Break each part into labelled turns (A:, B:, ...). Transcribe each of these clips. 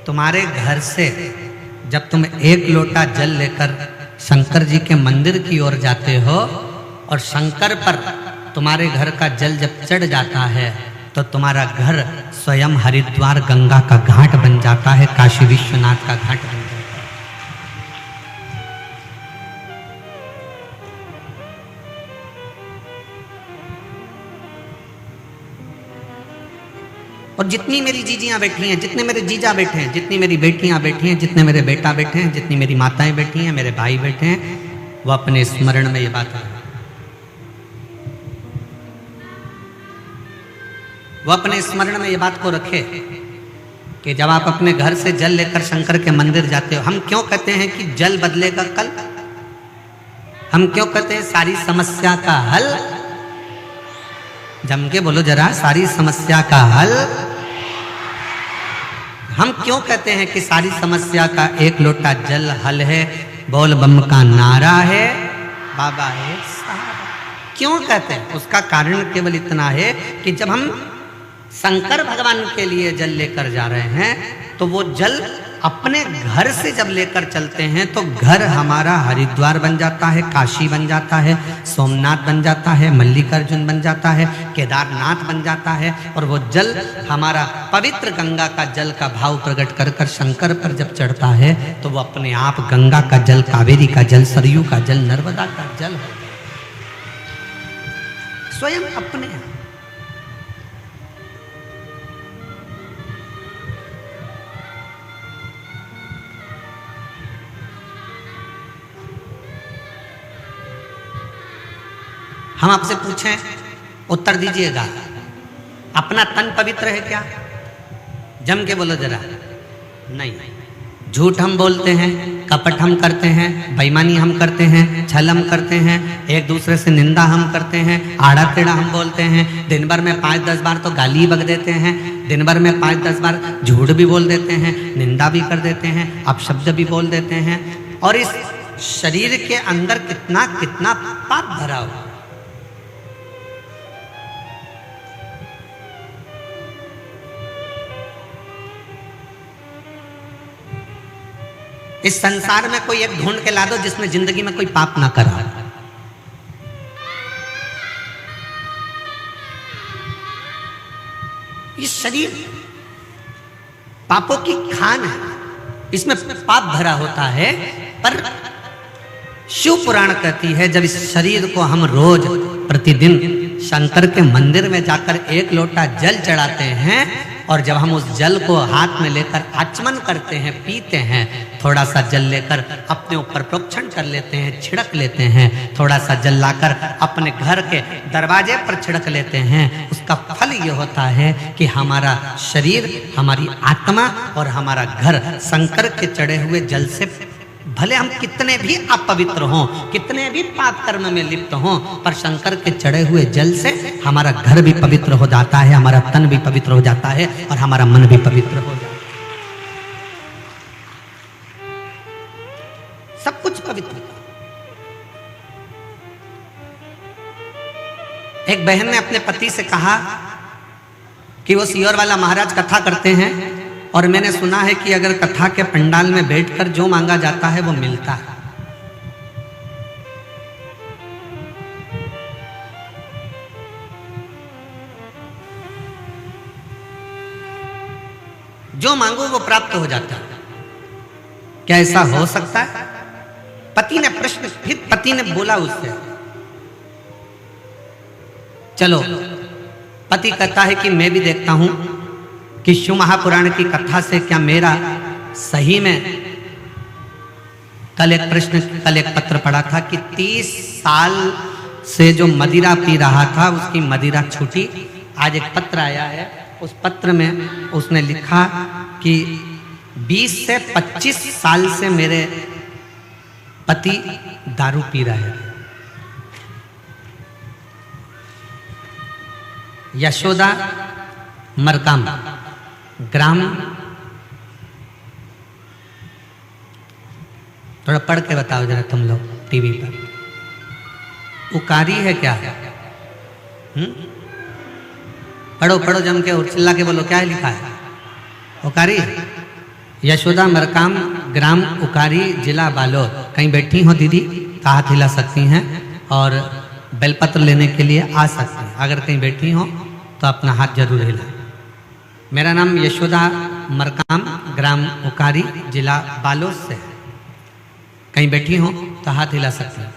A: तुम्हारे घर से जब तुम एक लोटा जल लेकर शंकर जी के मंदिर की ओर जाते हो और शंकर पर तुम्हारे घर का जल जब चढ़ जाता है तो तुम्हारा घर स्वयं हरिद्वार गंगा का घाट बन जाता है, काशी विश्वनाथ का घाट बन जाता है। और जितनी मेरी जीजियां बैठी हैं, जितने मेरे जीजा बैठे हैं, जितनी मेरी बेटियां बैठी हैं, जितने मेरे बेटा बैठे हैं, जितनी मेरी माताएं बैठी हैं, मेरे भाई बैठे हैं, वो अपने स्मरण में ये बात है, वो अपने स्मरण में ये बात को रखे कि जब आप अपने घर से जल लेकर शंकर के मंदिर जाते हो, हम क्यों कहते हैं कि जल बदलेगा कल? हम क्यों कहते हैं सारी समस्या का हल? जम के बोलो जरा, सारी समस्या का हल। हम क्यों कहते हैं कि सारी समस्या का एक लोटा जल हल है? बोल बम का नारा है, बाबा है सहारा। क्यों कहते हैं? उसका कारण केवल इतना है कि जब हम शंकर भगवान के लिए जल लेकर जा रहे हैं तो वो जल अपने घर से जब लेकर चलते हैं तो घर हमारा हरिद्वार बन जाता है, काशी बन जाता है, सोमनाथ बन जाता है, मल्लिकार्जुन बन जाता है, केदारनाथ बन जाता है। और वो जल हमारा पवित्र गंगा का जल का भाव प्रकट कर कर शंकर पर जब चढ़ता है तो वो अपने आप गंगा का जल, कावेरी का जल, सरयू का जल, नर्मदा का जल हो स्वयं अपने आप। हम आपसे पूछें, उत्तर दीजिएगा, अपना तन पवित्र है क्या? जम के बोलो जरा। नहीं, झूठ हम बोलते हैं, कपट हम करते हैं, बेईमानी हम करते हैं, छल हम करते हैं, एक दूसरे से निंदा हम करते हैं, आड़ा टेढ़ा हम बोलते हैं, दिन भर में 5-10 बार तो गाली बक देते हैं, दिन भर में 5-10 बार झूठ भी बोल देते हैं, निंदा भी कर देते हैं, अपशब्द भी बोल देते हैं। और इस शरीर के अंदर कितना कितना पाप भरा हुआ। इस संसार में कोई एक ढूंढ के ला दो जिसने जिंदगी में कोई पाप ना करा। ये शरीर पापों की खान है, इसमें पाप भरा होता है। पर शिव पुराण कहती है जब इस शरीर को हम रोज प्रतिदिन शंकर के मंदिर में जाकर एक लोटा जल चढ़ाते हैं और जब हम उस जल को हाथ में लेकर आचमन करते हैं, पीते हैं, थोड़ा सा जल लेकर अपने ऊपर प्रोक्षण कर लेते हैं, छिड़क लेते हैं, थोड़ा सा जल लाकर अपने घर के दरवाजे पर छिड़क लेते हैं, उसका फल ये होता है कि हमारा शरीर, हमारी आत्मा और हमारा घर शंकर के चढ़े हुए जल से, भले हम कितने भी अपवित्र हों, कितने भी पाप कर्म में लिप्त हों, पर शंकर के चढ़े हुए जल से हमारा घर भी पवित्र हो जाता है, हमारा तन भी पवित्र हो जाता है और हमारा मन भी पवित्र हो जाता है। सब कुछ पवित्र। एक बहन ने अपने पति से कहा कि वो सियोर वाला महाराज कथा करते हैं और मैंने सुना है कि अगर कथा के पंडाल में बैठकर जो मांगा जाता है वो मिलता है। जो मांगो वो प्राप्त हो जाता है। क्या ऐसा हो सकता है? पति ने प्रश्न, फिर पति ने बोला उससे, चलो, पति कहता है कि मैं भी देखता हूं कि शिव महापुराण की कथा से क्या मेरा सही में, कल एक पत्र पढ़ा था कि 30 साल से जो मदिरा पी रहा था उसकी मदिरा छूटी। आज एक पत्र आया है, उस पत्र में उसने लिखा कि 20 से 25 साल से मेरे पति दारू पी रहे हैं। यशोदा मरकाम ग्राम, थोड़ा पढ़ के बताओ जरा तुम लोग टीवी पर। उकारी है क्या? पढ़ो पढ़ो जम के और चिल्ला के बोलो, क्या है लिखा है? उकारी यशोदा मरकाम, ग्राम उकारी, जिला बालोद। कहीं बैठी हो दीदी तो हाथ हिला सकती हैं और बेलपत्र लेने के लिए आ सकते हैं। अगर कहीं बैठी हो तो अपना हाथ जरूर हिलाएं। मेरा नाम यशोदा मरकाम, ग्राम उकारी, जिला बालोद से है। कहीं बैठी हो तो हाथ हिला सकते हैं।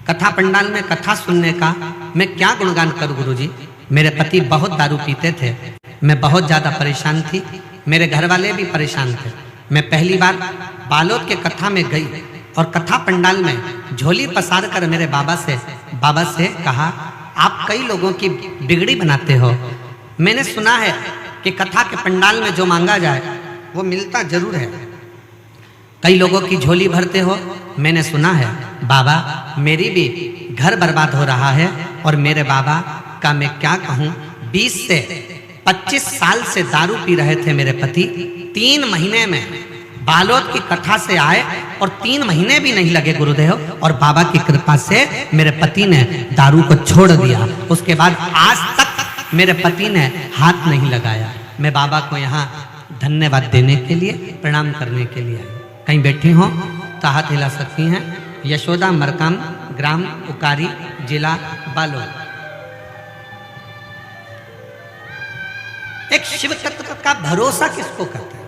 A: कथा पंडाल में कथा सुनने का मैं क्या गुणगान करूं गुरुजी। मेरे पति बहुत दारू पीते थे, मैं बहुत ज़्यादा परेशान थी, मेरे घर वाले भी परेशान थे। मैं पहली बार बालोद के कथा में गई और कथा पंडाल में झोली पसार कर मेरे बाबा से कहा, आप कई लोगों की बिगड़ी बनाते हो। मैंने सुना है कि कथा के पंडाल में जो मांगा जाए वो मिलता जरूर है। कई लोगों की झोली भरते हो, मैंने सुना है। बाबा, मेरी भी घर बर्बाद हो रहा है और मेरे बाबा का मैं क्या कहूँ, 20 से 25 साल से दारू पी रहे थे मेरे पति। 3 महीने में बालोद की कथा से आए और 3 महीने भी नहीं लगे गुरुदेव, और बाबा की कृपा से मेरे पति ने दारू को छोड़ दिया। उसके बाद आज तक मेरे पति ने हाथ नहीं लगाया। मैं बाबा को यहाँ धन्यवाद देने के लिए, प्रणाम करने के लिए आई। कहीं बैठी हो तो हाथ हिला सकती हैं। यशोदा मरकाम, ग्राम उकारी, जिला बालोद। एक शिव तत्व का भरोसा किसको कहते हैं?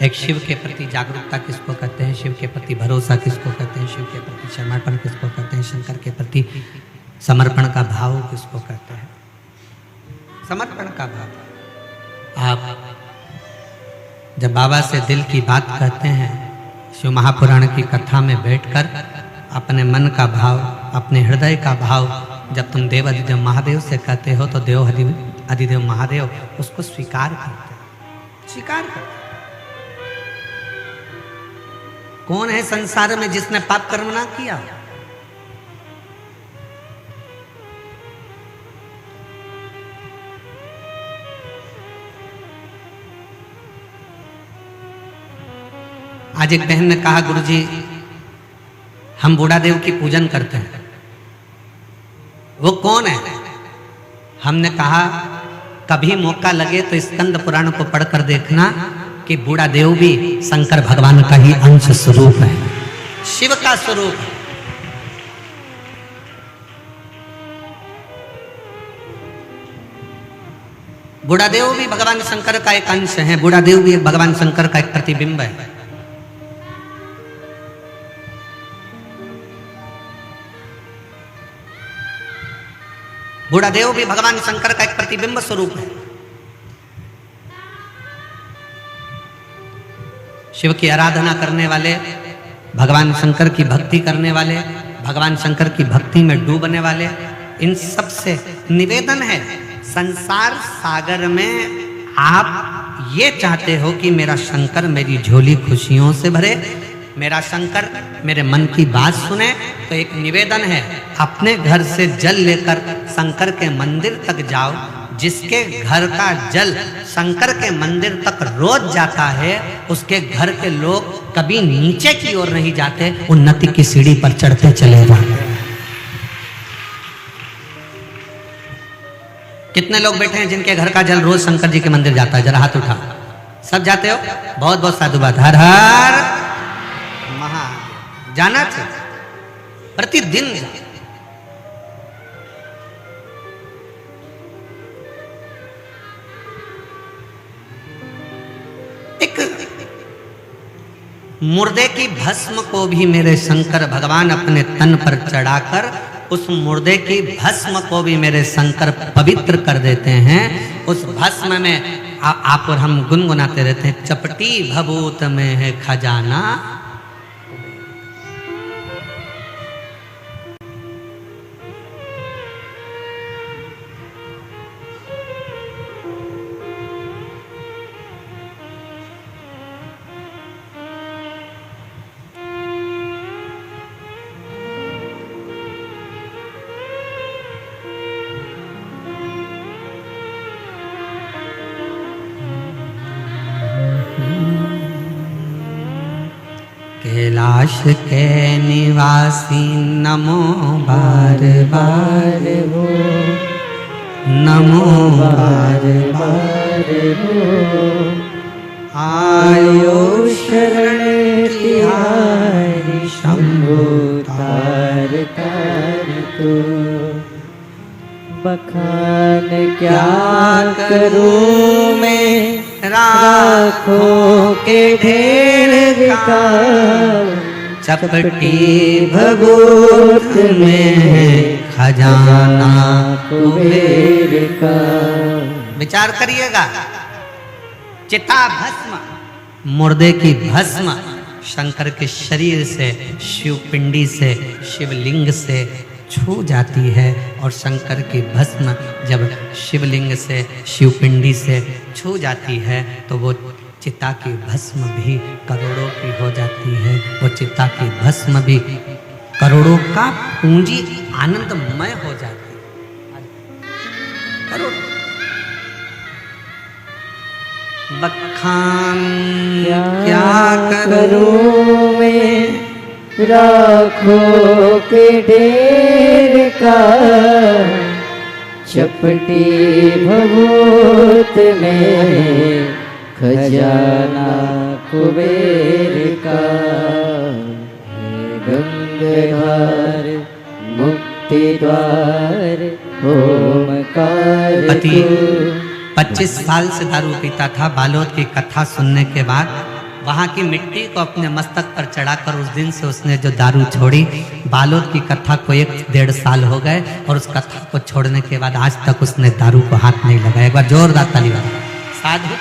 A: एक शिव के प्रति जागरूकता किसको कहते हैं? शिव के प्रति भरोसा किसको कहते हैं? शिव के प्रति समर्पण किसको कहते हैं? शंकर के प्रति समर्पण का भाव किसको कहते हैं? समर्पण का भाव। आप जब बाबा से दिल की बात कहते हैं, शिव महापुराण की कथा में बैठकर अपने मन का भाव, अपने हृदय का भाव जब तुम देव अधिदेव महादेव से कहते हो तो देव अधिदेव महादेव उसको स्वीकार करते हैं, स्वीकार करते हैं। कौन है संसार में जिसने पाप कर्म ना किया? आज एक बहन ने कहा, गुरुजी हम बूढ़ा देव की पूजन करते हैं, वो कौन है? हमने कहा कभी मौका लगे तो स्कंद पुराण को पढ़कर देखना कि बूढ़ा देव भी शंकर भगवान का ही अंश स्वरूप है, शिव का स्वरूप है। बूढ़ा देव भी भगवान शंकर का एक अंश है, बूढ़ा देव भी भगवान शंकर का एक प्रतिबिंब है। बूढ़ा देव भी भगवान शंकर का एक प्रतिबिंब स्वरूप है। शिव की आराधना करने वाले, भगवान शंकर की भक्ति करने वाले, भगवान शंकर की भक्ति में डूबने वाले, इन सब से निवेदन है, संसार सागर में आप ये चाहते हो कि मेरा शंकर मेरी झोली खुशियों से भरे, मेरा शंकर मेरे मन की बात सुने, तो एक निवेदन है, अपने घर से जल लेकर शंकर के मंदिर तक जाओ। जिसके घर का जल शंकर के मंदिर तक रोज जाता है, उसके घर के लोग कभी नीचे की ओर नहीं जाते, उन्नति की सीढ़ी पर चढ़ते चले जाते। कितने लोग बैठे हैं जिनके घर का जल रोज शंकर जी के मंदिर जाता है? जरा हाथ उठा। सब जाते हो? बहुत बहुत साधुवाद। हर हर महादेव। जाना चाहिए, प्रतिदिन। एक मुर्दे की भस्म को भी मेरे शंकर भगवान अपने तन पर चढ़ाकर उस मुर्दे की भस्म को भी मेरे शंकर पवित्र कर देते हैं। उस भस्म में आप और हम गुनगुनाते रहते हैं, चपटी भभूत में है खजाना। कैलाश के निवासी नमो बार बार हो। नमो
B: बार बार हो आयो शरण तिहारी शंभु तार तार तो बखान क्या करूं मैं राखों के ढेर का
A: चपटी भगोत में है खजाना
B: कुबेर का।
A: विचार करिएगा, चिता भस्म, मुर्दे की भस्म शंकर के शरीर से, शिव पिंडी से, शिवलिंग से छू जाती है और शंकर की भस्म जब शिवलिंग से, शिवपिंडी से छू जाती है तो वो चिता की भस्म भी करोड़ों की हो जाती है। वो चिता की भस्म भी करोड़ों का पूंजी आनंदमय हो जाती है। करोड़ों बखान क्या करूं
B: मैं राखों के ढेर का चपटी भभूत में खजाना कुबेर का। गंगाधर मुक्ति द्वार ओमकार
A: पति 25 साल से दारू पीता था। बालोद की कथा सुनने के बाद वहाँ की मिट्टी को अपने मस्तक पर चढ़ाकर उस दिन से उसने जो दारू छोड़ी। बालोद की कथा को 1-1.5 साल हो गए और उस कथा को छोड़ने के बाद आज तक उसने दारू को हाथ नहीं लगाया। एक बार जोरदार ताली बजाओ। साधु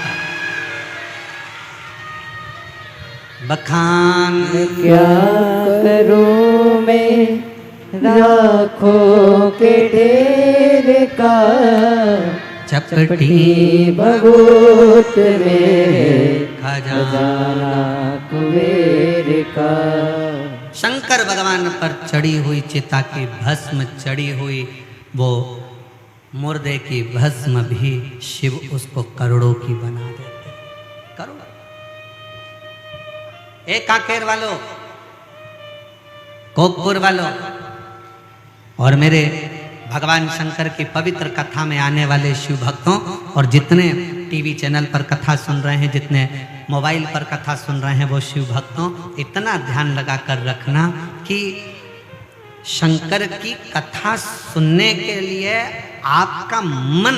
A: बखान
B: क्या करूं मैं राखों के ढेर का
A: चपटी
B: भभूत में
A: खजाना
B: कुबेर का।
A: शंकर भगवान पर चढ़ी हुई चिता की भस्म चढ़ी हुई वो मुर्दे की भस्म भी शिव उसको करोड़ों की बना देते। करोड़ एक कांकेर वालों, कोकपुर वालों और मेरे भगवान शंकर की पवित्र कथा में आने वाले शिव भक्तों और जितने टीवी चैनल पर कथा सुन रहे हैं, जितने मोबाइल पर कथा सुन रहे हैं, वो शिव भक्तों इतना ध्यान लगा कर रखना कि शंकर की कथा सुनने के लिए आपका मन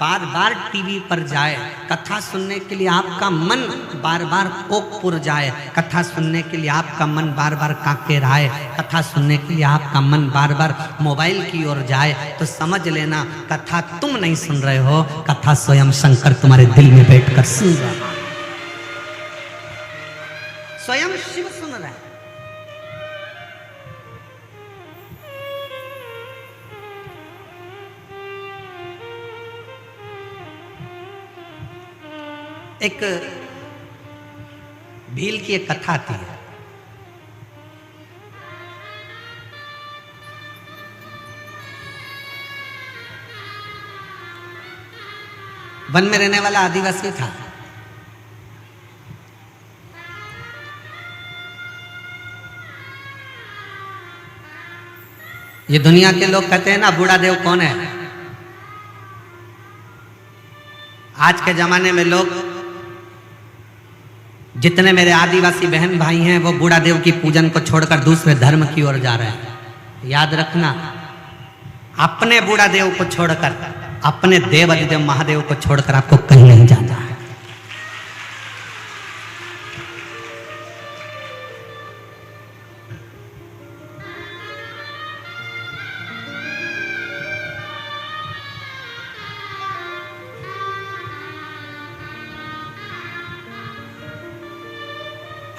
A: बार बार टीवी पर जाए, कथा सुनने के लिए आपका मन बार बार कोकपुर जाए, कथा सुनने के लिए आपका मन बार बार कांकेर आए, कथा सुनने के लिए आपका मन बार बार मोबाइल की ओर जाए, तो समझ लेना कथा तुम नहीं सुन रहे हो, कथा स्वयं शंकर तुम्हारे दिल में बैठकर सुन रहा है। स्वयं शिव सुन रहा है। एक भील की एक कथा थी। वन में रहने वाला आदिवासी था। ये दुनिया के लोग कहते हैं ना बूढ़ा देव कौन है। आज के जमाने में लोग, जितने मेरे आदिवासी बहन भाई हैं, वो बूढ़ा देव की पूजन को छोड़कर दूसरे धर्म की ओर जा रहे हैं। याद रखना, अपने बूढ़ा देव को छोड़कर, अपने देव अधिदेव महादेव को छोड़कर आपको कहीं नहीं जाना है।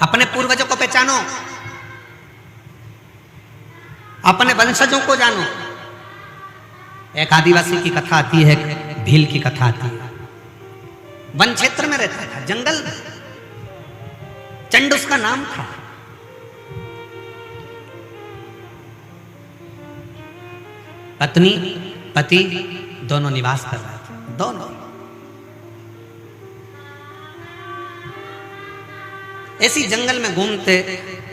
A: अपने पूर्वजों को पहचानो, अपने वंशजों को जानो। एक आदिवासी की कथा आती है, एक भील की कथा आती है। वन क्षेत्र में रहता था, जंगल में। चंड उसका नाम था। पत्नी पति दोनों निवास कर रहे थे, दोनों। ऐसी जंगल में घूमते,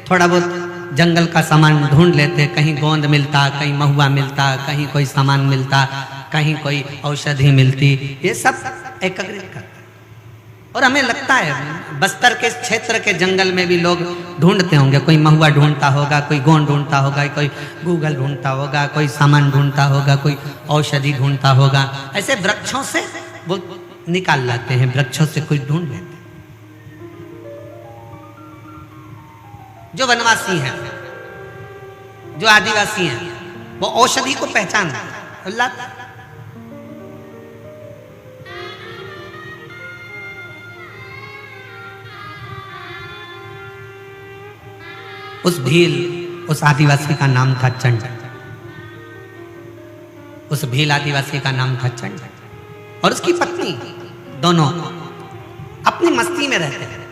A: थोड़ा बहुत जंगल का सामान ढूंढ लेते। कहीं गोंद मिलता, कहीं महुआ मिलता, कहीं कोई सामान मिलता, कहीं कोई औषधि मिलती, ये सब एकत्रित करता है। और हमें लगता है बस्तर के क्षेत्र के जंगल में भी लोग ढूंढते होंगे, कोई महुआ ढूंढता होगा, कोई गोंद ढूंढता होगा, कोई गूगल ढूंढता होगा, कोई सामान ढूंढता होगा, कोई औषधि ढूंढता होगा। ऐसे वृक्षों से वो निकाल लाते हैं, वृक्षों से कुछ ढूंढ लेते हैं। जो वनवासी हैं, जो आदिवासी हैं, वो औषधि को पहचानते हैं। अल्लाह उस भील, उस आदिवासी का नाम था चंड। उस भील आदिवासी का नाम था चंड और उसकी पत्नी, दोनों अपनी मस्ती में रहते हैं।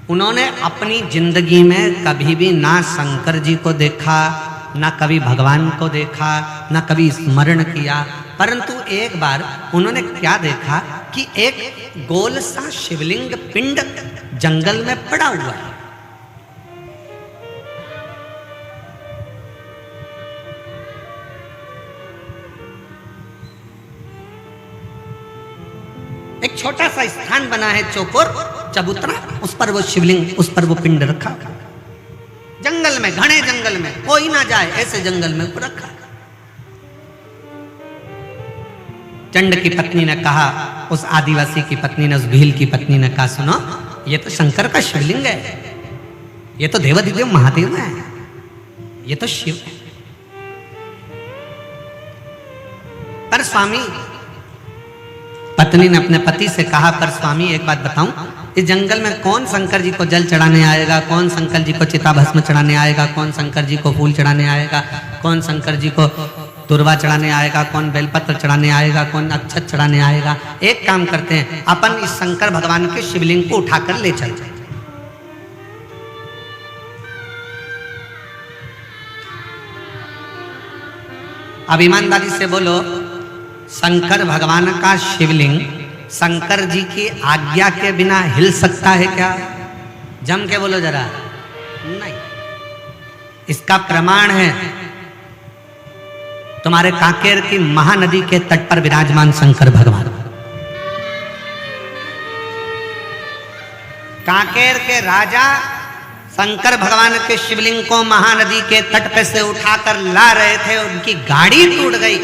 A: उन्होंने अपनी जिंदगी में कभी भी ना शंकर जी को देखा, ना कभी भगवान को देखा, ना कभी स्मरण किया। परंतु एक बार उन्होंने क्या देखा कि एक गोल सा शिवलिंग पिंड जंगल में पड़ा हुआ है। एक छोटा सा स्थान बना है, चौकोर चबूतरा, उस पर वो शिवलिंग, उस पर वो पिंड रखा। जंगल में, घने जंगल में, कोई ना जाए ऐसे जंगल में वो रखा। चंड की पत्नी ने कहा, उस आदिवासी की पत्नी ने, उस भील की पत्नी ने कहा, सुनो, ये तो शंकर का शिवलिंग है, ये तो देवाधिदेव महादेव है, ये तो शिव है। पर स्वामी, पत्नी ने अपने पति से कहा, पर स्वामी एक बात बताऊं, इस जंगल में कौन शंकर जी को जल चढ़ाने आएगा, कौन शंकर जी को चिता भस्म चढ़ाने आएगा, कौन शंकर जी को फूल चढ़ाने आएगा, कौन शंकर जी को दुर्वा चढ़ाने आएगा, कौन बेलपत्र चढ़ाने आएगा, कौन अक्षत चढ़ाने आएगा। एक काम करते हैं, अपन इस शंकर भगवान के शिवलिंग को उठाकर ले चलते। अब ईमानदारी से बोलो, शंकर भगवान का शिवलिंग शंकर जी की आज्ञा के बिना हिल सकता है क्या? जम के बोलो जरा। नहीं। इसका प्रमाण है तुम्हारे कांकेर की महानदी के तट पर विराजमान शंकर भगवान। कांकेर के राजा शंकर भगवान के शिवलिंग को महानदी के तट पे से उठाकर ला रहे थे, उनकी गाड़ी टूट गई,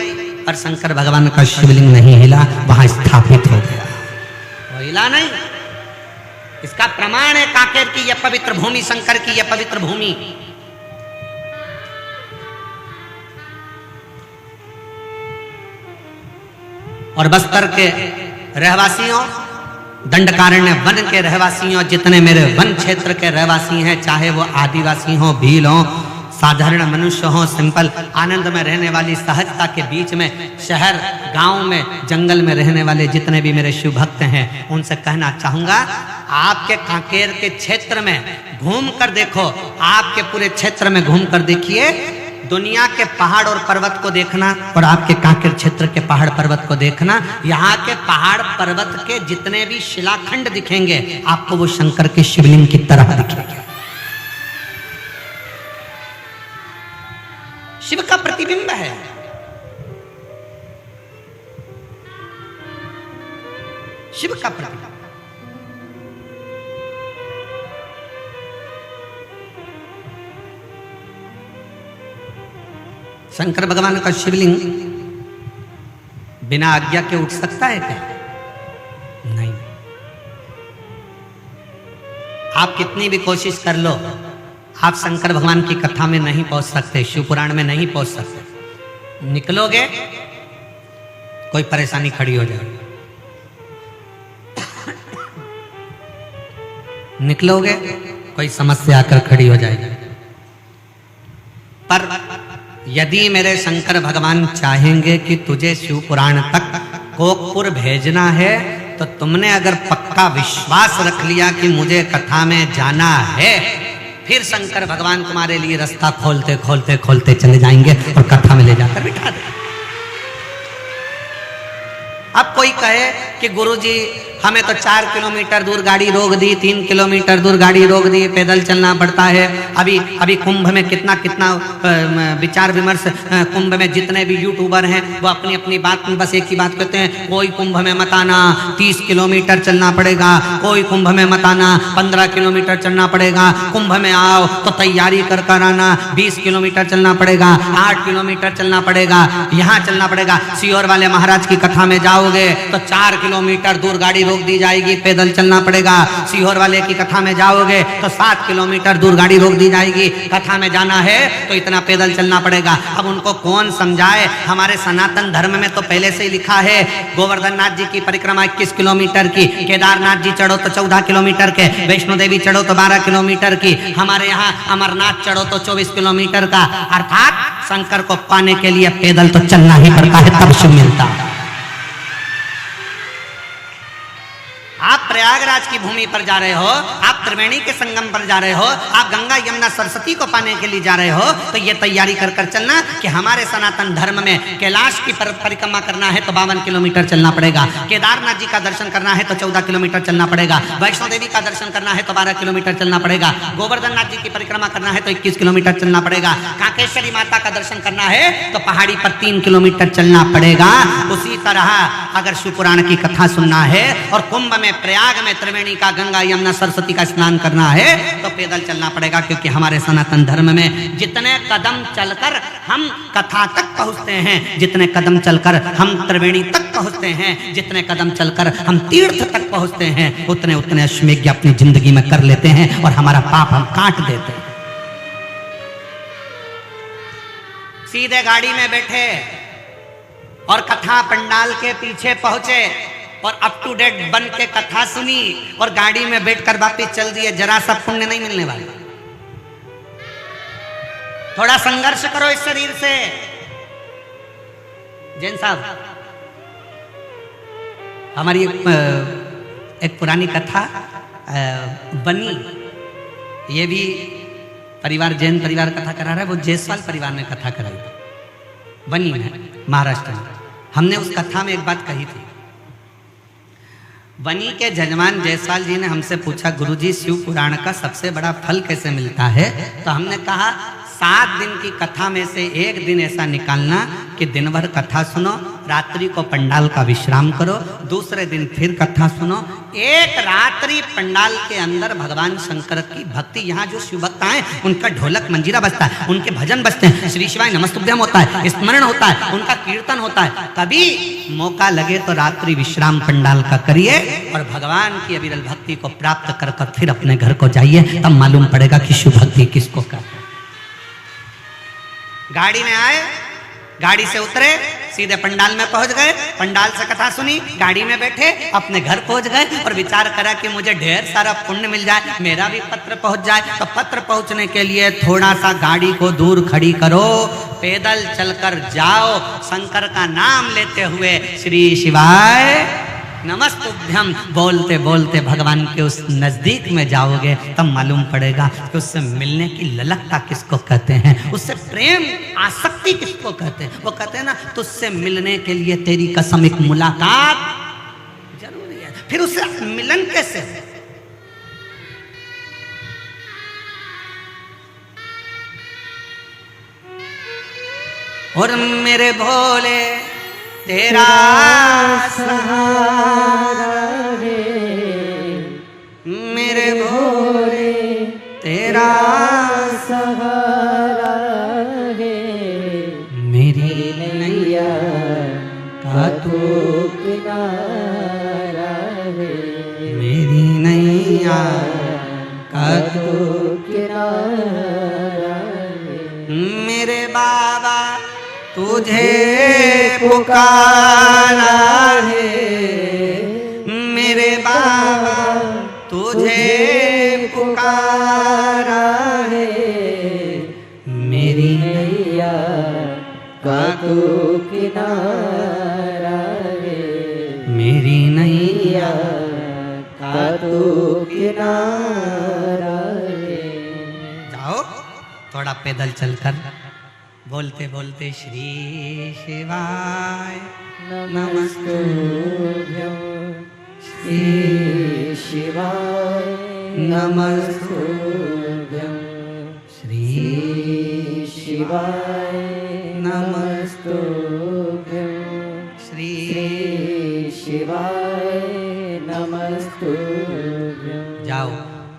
A: पर शंकर भगवान का शिवलिंग नहीं हिला, वहां स्थापित हो गया, वो हिला नहीं। इसका प्रमाण है कांकेर की यह पवित्र भूमि, शंकर की यह पवित्र भूमि। और बस्तर के रहवासियों, दंडकारण्य वन के रहवासियों, जितने मेरे वन क्षेत्र के रहवासी हैं, चाहे वो आदिवासी हो, भील हो, साधारण मनुष्य हो, सिंपल आनंद में रहने वाली सहजता के बीच में, शहर गांव में, जंगल में रहने वाले जितने भी मेरे शिव भक्त हैं, उनसे कहना चाहूंगा, आपके कांकेर के क्षेत्र में घूम कर देखो, आपके पूरे क्षेत्र में घूम कर देखिए, दुनिया के पहाड़ और पर्वत को देखना और आपके कांकेर क्षेत्र के पहाड़ पर्वत को देखना, यहाँ के पहाड़ पर्वत के जितने भी शिलाखंड दिखेंगे, आपको वो शंकर के शिवलिंग की तरह दिखेंगे। शिव का प्रतिबिंब है। शिव का प्रतिबिंब। शंकर भगवान का शिवलिंग बिना आज्ञा के उठ सकता है क्या? नहीं। आप कितनी भी कोशिश कर लो, आप शंकर भगवान की कथा में नहीं पहुंच सकते, शिव पुराण में नहीं पहुंच सकते। निकलोगे कोई परेशानी खड़ी हो जाएगी, निकलोगे कोई समस्या आकर खड़ी हो जाएगी। पर यदि मेरे शंकर भगवान चाहेंगे कि तुझे शिव पुराण तक कोकपुर भेजना है, तो तुमने अगर पक्का विश्वास रख लिया कि मुझे कथा में जाना है, फिर शंकर भगवान तुम्हारे लिए रास्ता खोलते खोलते खोलते चले जाएंगे और कथा में ले जाकर बिठा दे। अब कोई कहे कि गुरुजी हमें तो 4 किलोमीटर दूर गाड़ी रोक दी, 3 किलोमीटर दूर गाड़ी रोक दी, पैदल चलना पड़ता है। अभी कुंभ में कितना विचार विमर्श, कुंभ में जितने भी यूट्यूबर हैं वो अपनी अपनी बात में बस एक ही बात कहते हैं, कोई कुंभ में मत आना, 30 किलोमीटर चलना पड़ेगा, कोई कुंभ में मत आना, 15 किलोमीटर चलना पड़ेगा, कुंभ में आओ तो तैयारी कर कर आना, 20 किलोमीटर चलना पड़ेगा, 8 किलोमीटर चलना पड़ेगा, यहाँ चलना पड़ेगा। सीहोर वाले महाराज की कथा में जाओगे तो 4 किलोमीटर दूर गाड़ी रोक दी जाएगी, पैदल चलना पड़ेगा। सीहोर वाले की कथा में जाओगे तो 7 किलोमीटर दूर गाड़ी रोक दी जाएगी, कथा में जाना है तो इतना पैदल चलना पड़ेगा। अब उनको कौन समझाए? हमारे सनातन धर्म में तो पहले से ही लिखा है, गोवर्धन नाथ जी की परिक्रमा 21 किलोमीटर की, केदारनाथ जी चढ़ो तो 14 किलोमीटर के, वैष्णो देवी चढ़ो तो 12 किलोमीटर की, हमारे यहाँ अमरनाथ चढ़ो तो 24 किलोमीटर का। अर्थात शंकर को पाने के लिए पैदल तो चलना ही पड़ता है, तब शुभ मिलता है। आप प्रयागराज की भूमि पर जा रहे हो, आप त्रिवेणी के संगम पर जा रहे हो, आप गंगा यमुना सरस्वती को पाने के लिए जा रहे हो, तो ये तैयारी कर कर चलना कि हमारे सनातन धर्म में कैलाश की परिक्रमा करना है तो 52 किलोमीटर चलना पड़ेगा, केदारनाथ जी का दर्शन करना है तो 14 किलोमीटर चलना पड़ेगा, वैष्णो देवी का दर्शन करना है तो 12 किलोमीटर चलना पड़ेगा, गोवर्धन नाथ जी की परिक्रमा करना है तो 21 किलोमीटर चलना पड़ेगा, कांकेश्वरी माता का दर्शन करना है तो पहाड़ी पर 3 किलोमीटर चलना पड़ेगा। उसी तरह अगर शिवपुराण की कथा सुनना है और कुंभ में, प्रयाग में, त्रिवेणी का, गंगा यमुना सरस्वती का स्नान करना है तो पैदल चलना पड़ेगा, क्योंकि हमारे सनातन धर्म में जितने कदम चलकर हम कथा तक पहुंचते हैं, जितने कदम चलकर हम त्रिवेणी तक पहुंचते हैं, जितने कदम चलकर हम तीर्थ तक पहुंचते हैं, उतने उतने अश्वमेध अपनी जिंदगी में कर लेते हैं और हमारा पाप हम काट देते हैं। सीधे गाड़ी में बैठे और कथा पंडाल के पीछे पहुंचे और अप टू डेट बन के कथा सुनी और गाड़ी में बैठकर वापिस चल दिए, जरा सा पुण्य नहीं मिलने वाला। थोड़ा संघर्ष करो इस शरीर से। जैन साहब, हमारी एक पुरानी कथा बनी, ये भी परिवार, जैन परिवार कथा करा रहा है, वो जायसवाल परिवार ने कथा कराई बनी में, महाराष्ट्र में। हमने उस कथा में एक बात कही थी। बनी के जजमान जायसवाल जी ने हमसे पूछा, गुरुजी शिव पुराण का सबसे बड़ा फल कैसे मिलता है? तो हमने कहा 7 दिन की कथा में से एक दिन ऐसा निकालना कि दिन भर कथा सुनो, रात्रि को पंडाल का विश्राम करो, दूसरे दिन फिर कथा सुनो, एक रात्रि पंडाल के अंदर भगवान शंकर की भक्ति, यहाँ जो शिव भक्त हैं उनका ढोलक मंजीरा बजता है, उनके भजन बजते हैं, श्री शिवाय नमस्तुभ्यम होता है, स्मरण होता है, उनका कीर्तन होता है। कभी मौका लगे तो रात्रि विश्राम पंडाल का करिए और भगवान की अविरल भक्ति को प्राप्त कर कर फिर अपने घर को जाइए, तब मालूम पड़ेगा कि शिव भक्ति किसको कहते हैं। गाड़ी में आए, गाड़ी से उतरे, सीधे पंडाल में पहुंच गए, पंडाल से कथा सुनी, गाड़ी में बैठे, अपने घर पहुंच गए और विचार करा कि मुझे ढेर सारा पुण्य मिल जाए, मेरा भी पत्र पहुंच जाए। तो पत्र पहुंचने के लिए थोड़ा सा गाड़ी को दूर खड़ी करो, पैदल चलकर जाओ, शंकर का नाम लेते हुए श्री शिवाय नमस्तुभ्यम बोलते बोलते भगवान के उस नजदीक में जाओगे, तब मालूम पड़ेगा कि उससे मिलने की ललकता किसको कहते हैं, उससे प्रेम आसक्ति किसको कहते हैं। वो कहते हैं ना, तुझसे मिलने के लिए तेरी कसम एक मुलाकात जरूरी है। फिर उससे मिलन कैसे? और मेरे भोले तेरा सहारा है, मेरे भोले तेरा
B: सहारा है,
A: मेरी
B: नैया का तू किनारा है,
A: मेरी नैया का
B: तू किनारा है,
A: मेरे बाबा तुझे पुकारा है, मेरे बाबा तुझे पुकारा है, मेरी
B: नैया का तू किनारा है,
A: मेरी नैया
B: का तू किनारा है।
A: जाओ थोड़ा पैदल चलकर बोलते बोलते श्री शिवाय
B: नमस्तुभ्यं श्री शिवाय नमस्तुभ्यं
A: श्री
B: शिवाय नमस्तुभ्यं
A: श्री
B: शिवाय नमस्तुभ्यं।
A: जाओ,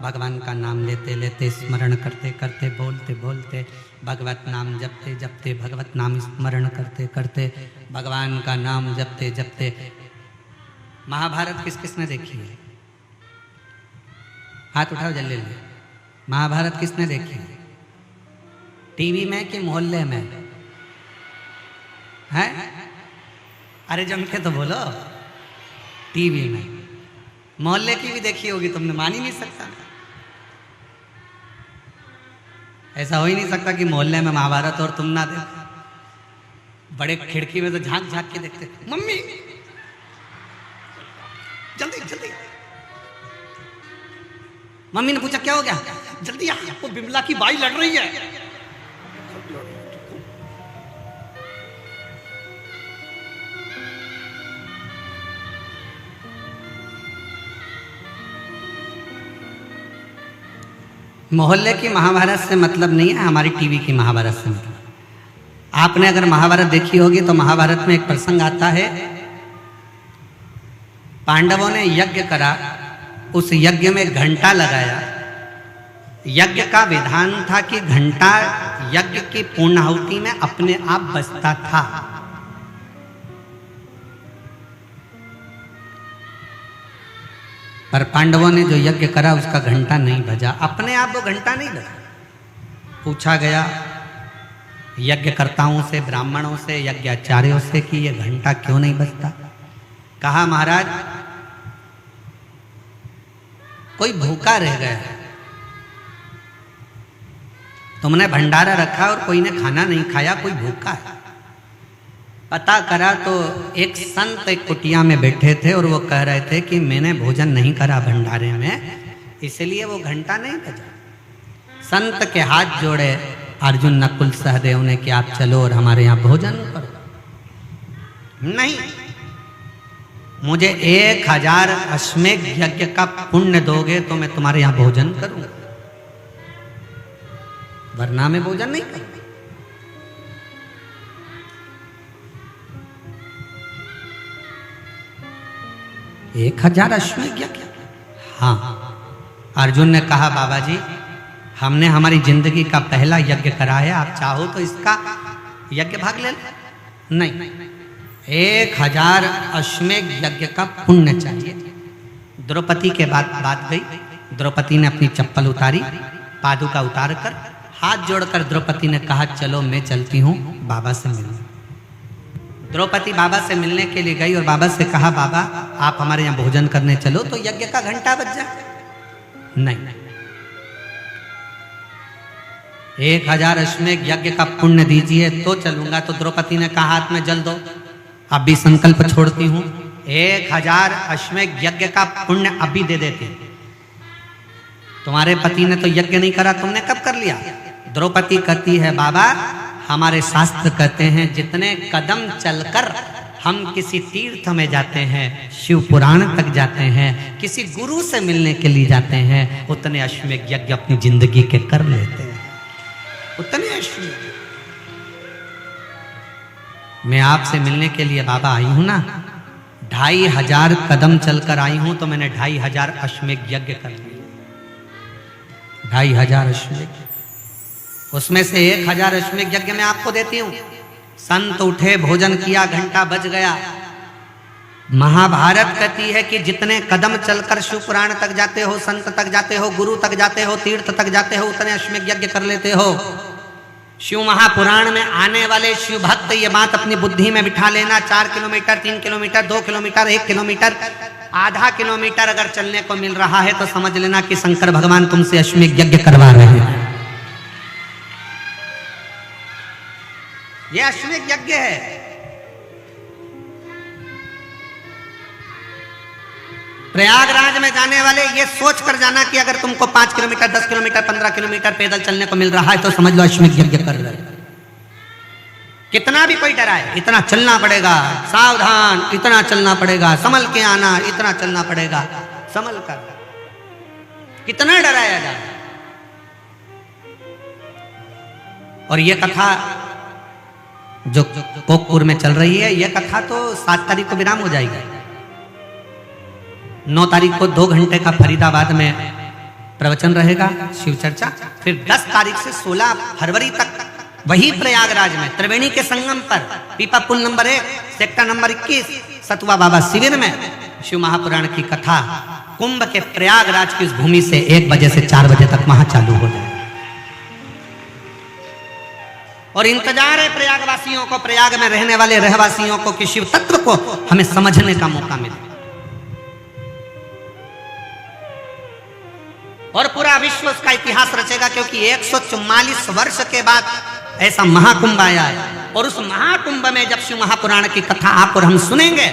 A: भगवान का नाम लेते लेते, स्मरण करते करते, बोलते बोलते, भगवत नाम जपते जपते, भगवत नाम स्मरण करते करते, भगवान का नाम जपते जपते। महाभारत किस किसने देखी है? हाथ उठाओ जल्दी जल्दी। महाभारत किसने देखी है? टीवी में कि मोहल्ले में है? अरे जम के तो बोलो। टीवी में। मोहल्ले की भी देखी होगी तुमने, मान ही नहीं सकता। ऐसा हो ही नहीं सकता कि मोहल्ले में महाभारत और तुम ना देखो। बड़े खिड़की में तो झांक झांक के देखते, मम्मी जल्दी जल्दी। मम्मी ने पूछा क्या हो गया? जल्दी आ, वो बिमला की बाई लड़ रही है। मोहल्ले की महाभारत से मतलब नहीं है, हमारी टीवी की महाभारत से मतलब। आपने अगर महाभारत देखी होगी तो महाभारत में एक प्रसंग आता है, पांडवों ने यज्ञ करा, उस यज्ञ में घंटा लगाया। यज्ञ का विधान था कि घंटा यज्ञ की पूर्णाहुति में अपने आप बजता था। पर पांडवों ने जो यज्ञ करा उसका घंटा नहीं बजा, अपने आप वो घंटा नहीं बजा। पूछा गया यज्ञकर्ताओं से, ब्राह्मणों से, यज्ञाचार्यों से कि ये घंटा क्यों नहीं बजता? कहा महाराज कोई भूखा रह गया, तुमने भंडारा रखा और कोई ने खाना नहीं खाया, कोई भूखा है। पता करा तो एक संत एक कुटिया में बैठे थे और वो कह रहे थे कि मैंने भोजन नहीं करा भंडारे में, इसलिए वो घंटा नहीं बजा। संत के हाथ जोड़े अर्जुन नकुल सहदेव ने कि आप चलो और हमारे यहाँ भोजन करो। नहीं, मुझे 1000 अश्वमेध यज्ञ का पुण्य दोगे तो मैं तुम्हारे यहाँ भोजन करूंगा, वरना मैं भोजन नहीं करूंगा। 1000 अश्वमेध यज्ञ? हाँ। अर्जुन ने कहा बाबा जी हमने हमारी जिंदगी का पहला यज्ञ करा है, आप चाहो तो इसका यज्ञ भाग ले। नहीं, 1000 अश्वमेध यज्ञ का पुण्य चाहिए। द्रौपदी के बाद बात गई। द्रौपदी ने अपनी चप्पल उतारी, पादुका उतार कर हाथ जोड़कर द्रौपदी ने कहा चलो मैं चलती हूँ बाबा से मिलने। द्रौपदी बाबा से मिलने के लिए गई और बाबा से कहा बाबा आप हमारे यहाँ भोजन करने चलो तो यज्ञ का घंटा बज जाए। नहीं, 1000 अश्वमेध यज्ञ का पुण्य दीजिए तो चलूंगा। तो द्रौपदी ने कहा हाथ में जल दो, अब भी संकल्प छोड़ती हूँ, 1000 अश्वमेध यज्ञ का पुण्य अभी दे देते। तुम्हारे पति ने तो यज्ञ नहीं करा, तुमने कब कर लिया? द्रौपदी कहती है बाबा हमारे शास्त्र कहते हैं जितने कदम चलकर हम किसी तीर्थ में जाते हैं, शिव पुराण तक जाते हैं, किसी गुरु से मिलने के लिए जाते हैं, उतने अश्वमेध यज्ञ अपनी जिंदगी के कर लेते हैं। उतने अश्वमेध। मैं आपसे मिलने के लिए बाबा आई हूं ना, 2500 कदम चलकर आई हूं तो मैंने 2500 अश्वमेध यज्ञ कर लिए। 2500 अश्वमेध, उसमें से 1000 अश्वमेध यज्ञ मैं आपको देती हूं। संत उठे, भोजन किया, घंटा बज गया। महाभारत कहती है कि जितने कदम चलकर शिव पुराण तक जाते हो, संत तक जाते हो, गुरु तक जाते हो, तीर्थ तक जाते हो, उतने अश्वमेध यज्ञ कर लेते हो। शिव महापुराण में आने वाले शिव भक्त ये बात अपनी बुद्धि में बिठा लेना, 4 किलोमीटर, 3 किलोमीटर, 2 किलोमीटर, 1 किलोमीटर, आधा किलोमीटर अगर चलने को मिल रहा है तो समझ लेना कि शंकर भगवान तुमसे अश्वमेध यज्ञ करवा रहे हैं। ये अश्वमेध यज्ञ है। प्रयागराज में जाने वाले ये सोच कर जाना कि अगर तुमको 5 किलोमीटर, 10 किलोमीटर, 15 किलोमीटर पैदल चलने को मिल रहा है तो समझ लो अश्वमेध यज्ञ कर रहे हैं। कितना भी कोई डराए, इतना चलना पड़ेगा, सावधान, इतना चलना पड़ेगा, संभल के आना, इतना चलना पड़ेगा, संभल कर, कितना डराया जाए। और ये कथा जो कोकपुर में चल रही है, ये कथा तो 7 तारीख को विराम हो जाएगी। 9 तारीख को 2 घंटे का फरीदाबाद में प्रवचन रहेगा, शिव चर्चा। फिर 10 तारीख से 16 फरवरी तक वही प्रयागराज में त्रिवेणी के संगम पर पीपा पुल नंबर 1 सेक्टर नंबर 21 सतुआ बाबा शिविर में शिव महापुराण की कथा कुंभ के प्रयागराज की उस भूमि से 1 बजे से 4 बजे तक वहां चालू हो जाए। और इंतजार है प्रयागवासियों को, प्रयाग में रहने वाले रहवासियों को, कि शिव तत्व को हमें समझने का मौका मिले। और पूरा विश्व उसका इतिहास रचेगा, क्योंकि 144 वर्ष के बाद ऐसा महाकुंभ आया है। और उस महाकुंभ में जब शिव महापुराण की कथा आप और हम सुनेंगे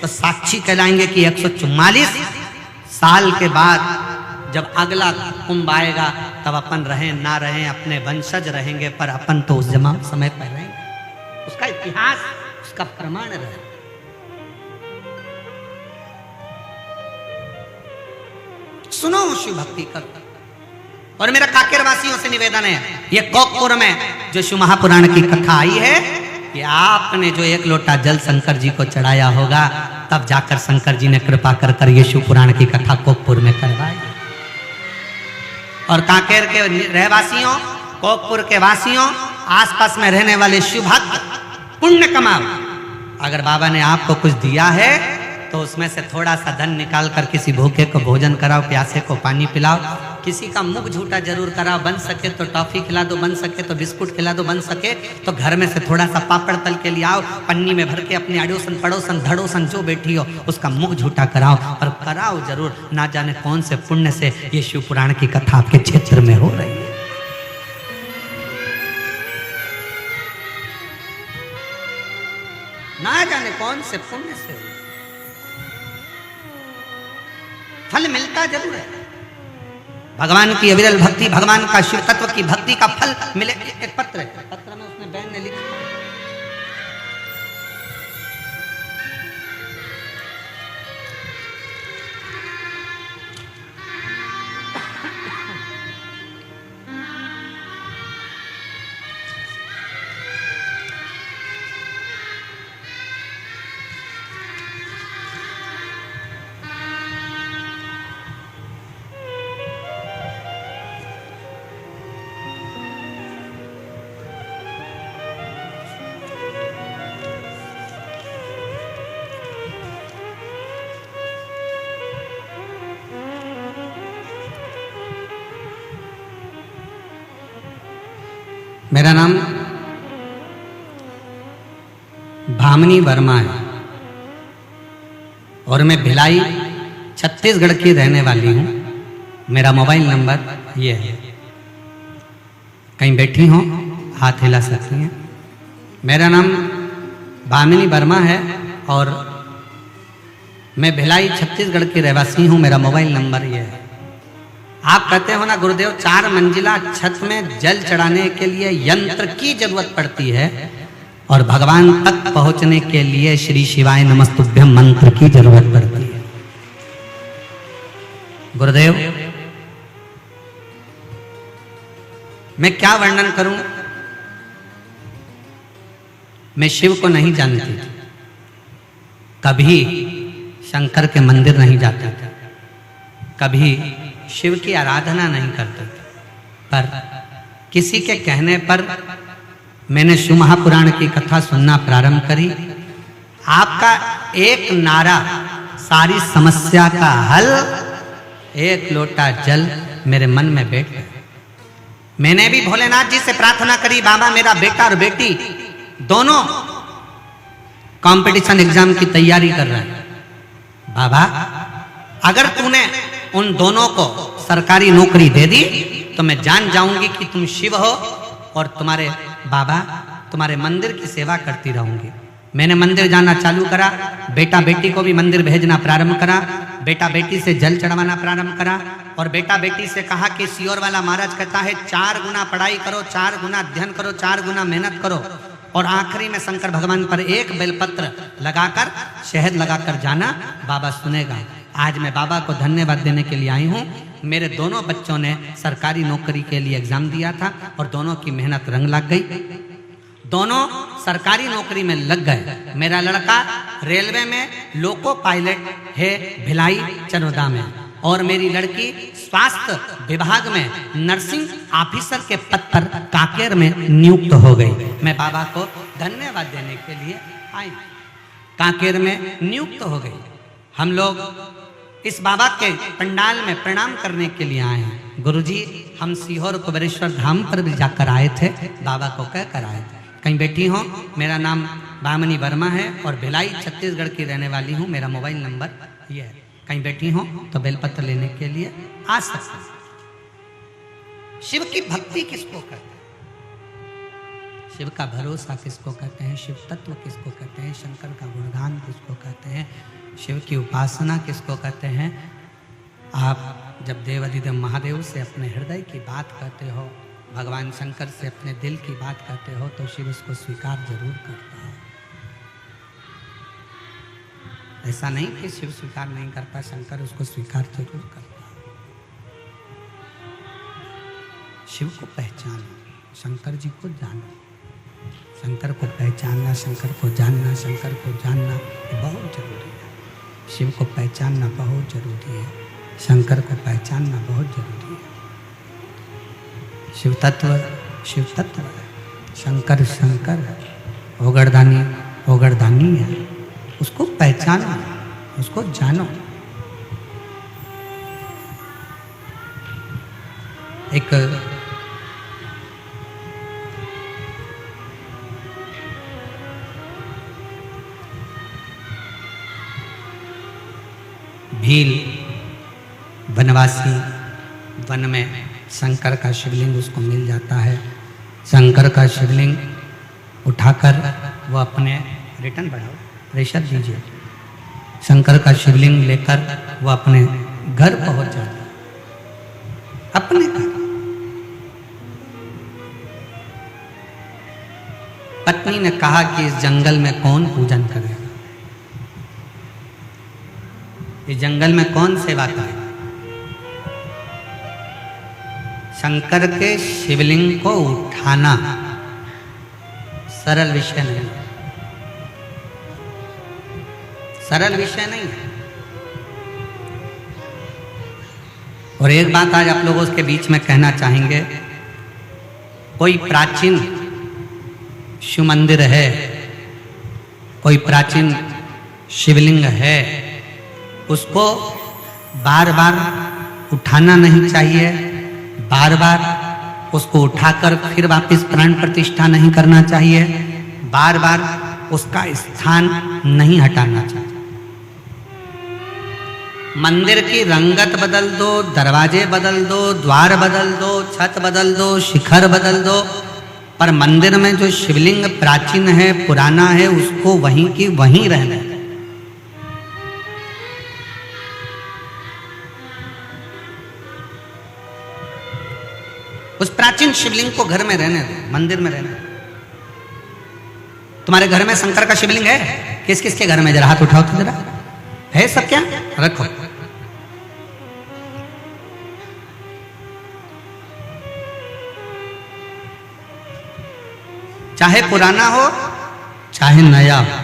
A: तो साक्षी कहलाएंगे कि 144 साल के बाद जब अगला कुंभ आएगा तब अपन रहें ना रहें, अपने वंशज रहेंगे, पर अपन तो उस समय पर रहेंगे। उसका इतिहास, उसका प्रमाण रहे। सुनो, शिव भक्ति करो। और मेरा काकेर वासियों से निवेदन है, ये कोकपुर में जो शिव महापुराण की कथा आई है, कि आपने जो 1 लोटा जल शंकर जी को चढ़ाया होगा, तब जाकर शंकर जी ने कृपा कर कर ये शिव पुराण की कथा कोकपुर में करवाई। और काकेर के रहवासियों, कोकपुर के वासियों, आसपास में रहने वाले शिव भक्त पुण्य कमाओ। अगर बाबा ने आपको कुछ दिया है तो उसमें से थोड़ा सा धन निकाल कर किसी भूखे को भोजन कराओ, प्यासे को पानी पिलाओ, किसी का मुख झूठा जरूर कराओ, बन सके तो टॉफी खिला दो, बन सके तो बिस्कुट खिला दो, बन सके तो घर में से थोड़ा सा पापड़ तल के ले आओ, पन्नी में भर के अपने अड़ोसन पड़ोसन धड़ोसन जो बैठी हो उसका मुख झूठा कराओ, और कराओ जरूर। ना जाने कौन से पुण्य से ये शिव पुराण की कथा आपके क्षेत्र में हो रही है। ना जाने कौन से पुण्य से फल मिलता जरूर है। भगवान की अविरल भक्ति, भगवान का शिव तत्व की भक्ति का फल मिले। एक पत्र है, पत्र में उसने बहन ने लिखा, मेरा नाम भामिनी वर्मा है और मैं भिलाई छत्तीसगढ़ की रहने वाली हूँ। मेरा मोबाइल नंबर ये है, कहीं बैठी हो हाथ हिला सकती हैं। मेरा नाम भामिनी वर्मा है और मैं भिलाई छत्तीसगढ़ की रहवासी हूँ। मेरा मोबाइल नंबर ये है। आप कहते हो ना गुरुदेव, 4 मंजिला छत में जल चढ़ाने के लिए यंत्र की जरूरत पड़ती है और भगवान तक पहुंचने के लिए श्री शिवाय नमस्तुभ्यम मंत्र की जरूरत पड़ती है। गुरुदेव, मैं क्या वर्णन करूं? मैं शिव को नहीं जानती, कभी शंकर के मंदिर नहीं जाता था, कभी शिव की आराधना नहीं करते थे, पर किसी के कहने पर मैंने शिव महापुराण की कथा सुनना प्रारंभ करी। आपका एक नारा सारी समस्या का हल, 1 लोटा जल मेरे मन में बैठ गया। मैंने भी भोलेनाथ जी से प्रार्थना करी, बाबा मेरा बेटा और बेटी दोनों कंपटीशन एग्जाम की तैयारी कर रहे हैं। बाबा अगर तूने उन दोनों को सरकारी नौकरी दे दी तो मैं जान जाऊंगी कि तुम शिव हो और तुम्हारे बाबा तुम्हारे मंदिर की सेवा करती रहूंगी। मैंने मंदिर जाना चालू करा, बेटा बेटी को भी मंदिर भेजना प्रारंभ करा, बेटा बेटी से जल चढ़वाना प्रारंभ करा और बेटा बेटी से कहा कि सियोर वाला महाराज कहता है 4 गुना पढ़ाई करो, 4 गुना अध्ययन करो, 4 गुना मेहनत करो, और आखिरी में शंकर भगवान पर एक बेलपत्र लगाकर शहद लगाकर जाना, बाबा सुनेगा। आज मैं बाबा को धन्यवाद देने के लिए आई हूँ। मेरे दोनों बच्चों ने सरकारी नौकरी के लिए एग्जाम दिया था और दोनों की मेहनत रंग लग गई, दोनों सरकारी नौकरी में लग गए। मेरा लड़का रेलवे में लोको पायलट है भिलाई चनोदा में, और मेरी लड़की स्वास्थ्य विभाग में नर्सिंग ऑफिसर के पद पर कांकेर में नियुक्त हो गई। मैं बाबा को धन्यवाद देने के लिए आई, कांकेर में नियुक्त हो गई। हम लोग इस बाबा के पंडाल में प्रणाम करने के लिए आए हैं। गुरुजी, हम सीहोर कुबेरेश्वर धाम पर भी जाकर आए थे, बाबा को कहकर आए थे। कहीं बैठी हो, मेरा नाम बामनी वर्मा है और भिलाई छत्तीसगढ़ की रहने वाली हूँ। मेरा मोबाइल नंबर ये है, कहीं बैठी हो तो बेलपत्र लेने के लिए आ सकते हैं। शिव की भक्ति किसको कहते हैं? शिव का भरोसा किसको कहते हैं? शिव तत्व किसको कहते हैं? शंकर का गुणगान किसको कहते हैं? शिव की उपासना किसको कहते हैं? आप जब देवाधिदेव महादेव से अपने हृदय की बात कहते हो, भगवान शंकर से अपने दिल की बात कहते हो, तो शिव उसको स्वीकार जरूर करता है। ऐसा नहीं कि शिव स्वीकार नहीं करता, शंकर उसको स्वीकार जरूर करता है। शिव को पहचानो, शंकर जी को जानो। शंकर को पहचानना, शंकर को जानना, शंकर को जानना बहुत जरूरी है। शिव को पहचानना बहुत जरूरी है, शंकर को पहचानना बहुत जरूरी है। शिव तत्व शिव तत्व है, शंकर शंकर है, ओगरदानी ओगरदानी है। उसको पहचानो, उसको जानो। एक भील वनवासी वन में शंकर का शिवलिंग उसको मिल जाता है। शंकर का शिवलिंग उठाकर वो अपने रिटर्न बढ़ाओ, प्रेशर दीजिए। शंकर का शिवलिंग लेकर वो अपने घर पहुंच जाता है, अपने घर। पत्नी ने कहा कि इस जंगल में कौन पूजन करेगा, इस जंगल में कौन सेवा करेगा? शंकर के शिवलिंग को उठाना सरल विषय नहीं, सरल विषय नहीं है। और एक बात आज आप लोगों के बीच में कहना चाहेंगे, कोई प्राचीन शिव मंदिर है, कोई प्राचीन शिवलिंग है, उसको बार बार उठाना नहीं चाहिए, बार बार उसको uठाकर फिर वापस प्राण प्रतिष्ठा नहीं करना चाहिए, बार बार उसका स्थान नहीं हटाना चाहिए। मंदिर की रंगत बदल दो, दरवाजे बदल दो, द्वार बदल दो, छत बदल दो, शिखर बदल दो, पर मंदिर में जो शिवलिंग प्राचीन है, पुराना है, उसको वहीं की वहीं रहने दो। उस प्राचीन शिवलिंग को घर में रहने दो, मंदिर में रहने दो। तुम्हारे घर में शंकर का शिवलिंग है? किस किस के घर में? जरा हाथ उठाओ तो जरा। है सब? क्या रखो। चाहे पुराना हो चाहे नया हो,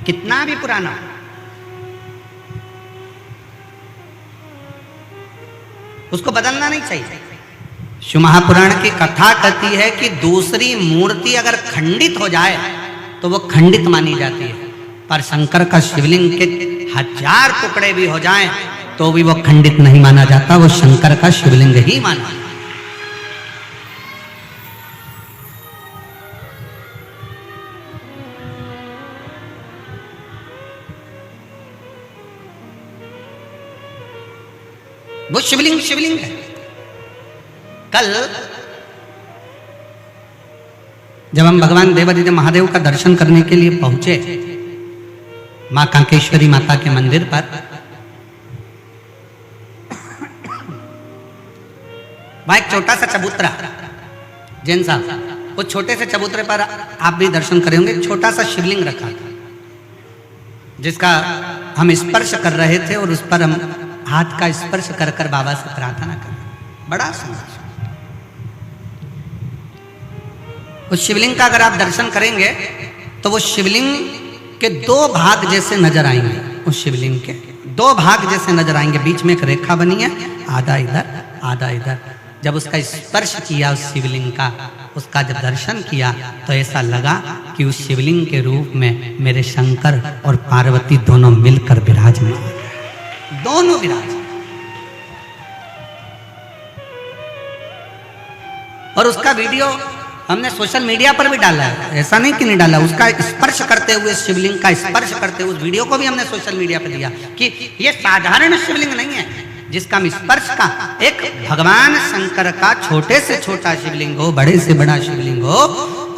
A: कितना भी पुराना हो, उसको बदलना नहीं चाहिए। शिव महापुराण की कथा कहती है कि दूसरी मूर्ति अगर खंडित हो जाए तो वो खंडित मानी जाती है, पर शंकर का शिवलिंग के 1000 टुकड़े भी हो जाएं तो भी वो खंडित नहीं माना जाता, वो शंकर का शिवलिंग ही माना। वो शिवलिंग शिवलिंग है। कल जब हम भगवान देवाधिदेव महादेव का दर्शन करने के लिए पहुंचे मां कांकेश्वरी माता के मंदिर पर, वहां एक छोटा सा चबूतरा, जैन साहब वो छोटे से चबूतरे पर आप भी दर्शन करे होंगे, छोटा सा शिवलिंग रखा था जिसका हम स्पर्श कर रहे थे और उस पर हम हाथ का स्पर्श कर कर बाबा से प्रार्थना कर रहे। बड़ा सुंदर उस शिवलिंग का अगर आप दर्शन करेंगे तो वो शिवलिंग के दो भाग जैसे नजर आएंगे। उस शिवलिंग के दो भाग जैसे नजर आएंगे, बीच में एक रेखा बनी है, आधा इधर आधा इधर। जब उसका स्पर्श किया उस शिवलिंग का, उसका जब दर्शन किया तो ऐसा लगा कि उस शिवलिंग के रूप में मेरे शंकर और पार्वती दोनों मिलकर विराजमान, दोनों विराज। और उसका वीडियो हमने सोशल मीडिया पर भी डाला है, ऐसा नहीं कि नहीं डाला। उसका स्पर्श करते हुए, शिवलिंग का स्पर्श करते हुए उस वीडियो को भी हमने सोशल मीडिया पर दिया कि ये साधारण शिवलिंग नहीं है जिसका हम स्पर्श का, एक भगवान शंकर का छोटे से छोटा शिवलिंग हो, बड़े से बड़ा शिवलिंग हो,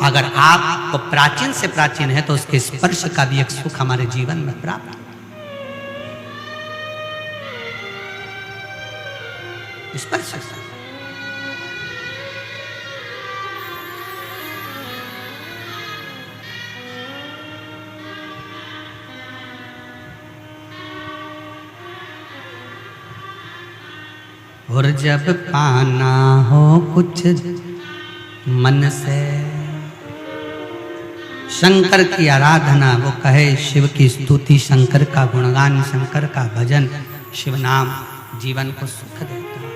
A: अगर आपको प्राचीन से प्राचीन है तो उसके स्पर्श का भी एक सुख हमारे जीवन में प्राप्त। स्पर्श और जब पाना हो कुछ मन से, शंकर की आराधना, वो कहे शिव की स्तुति, शंकर का गुणगान, शंकर का भजन, शिव नाम जीवन को सुख देता है,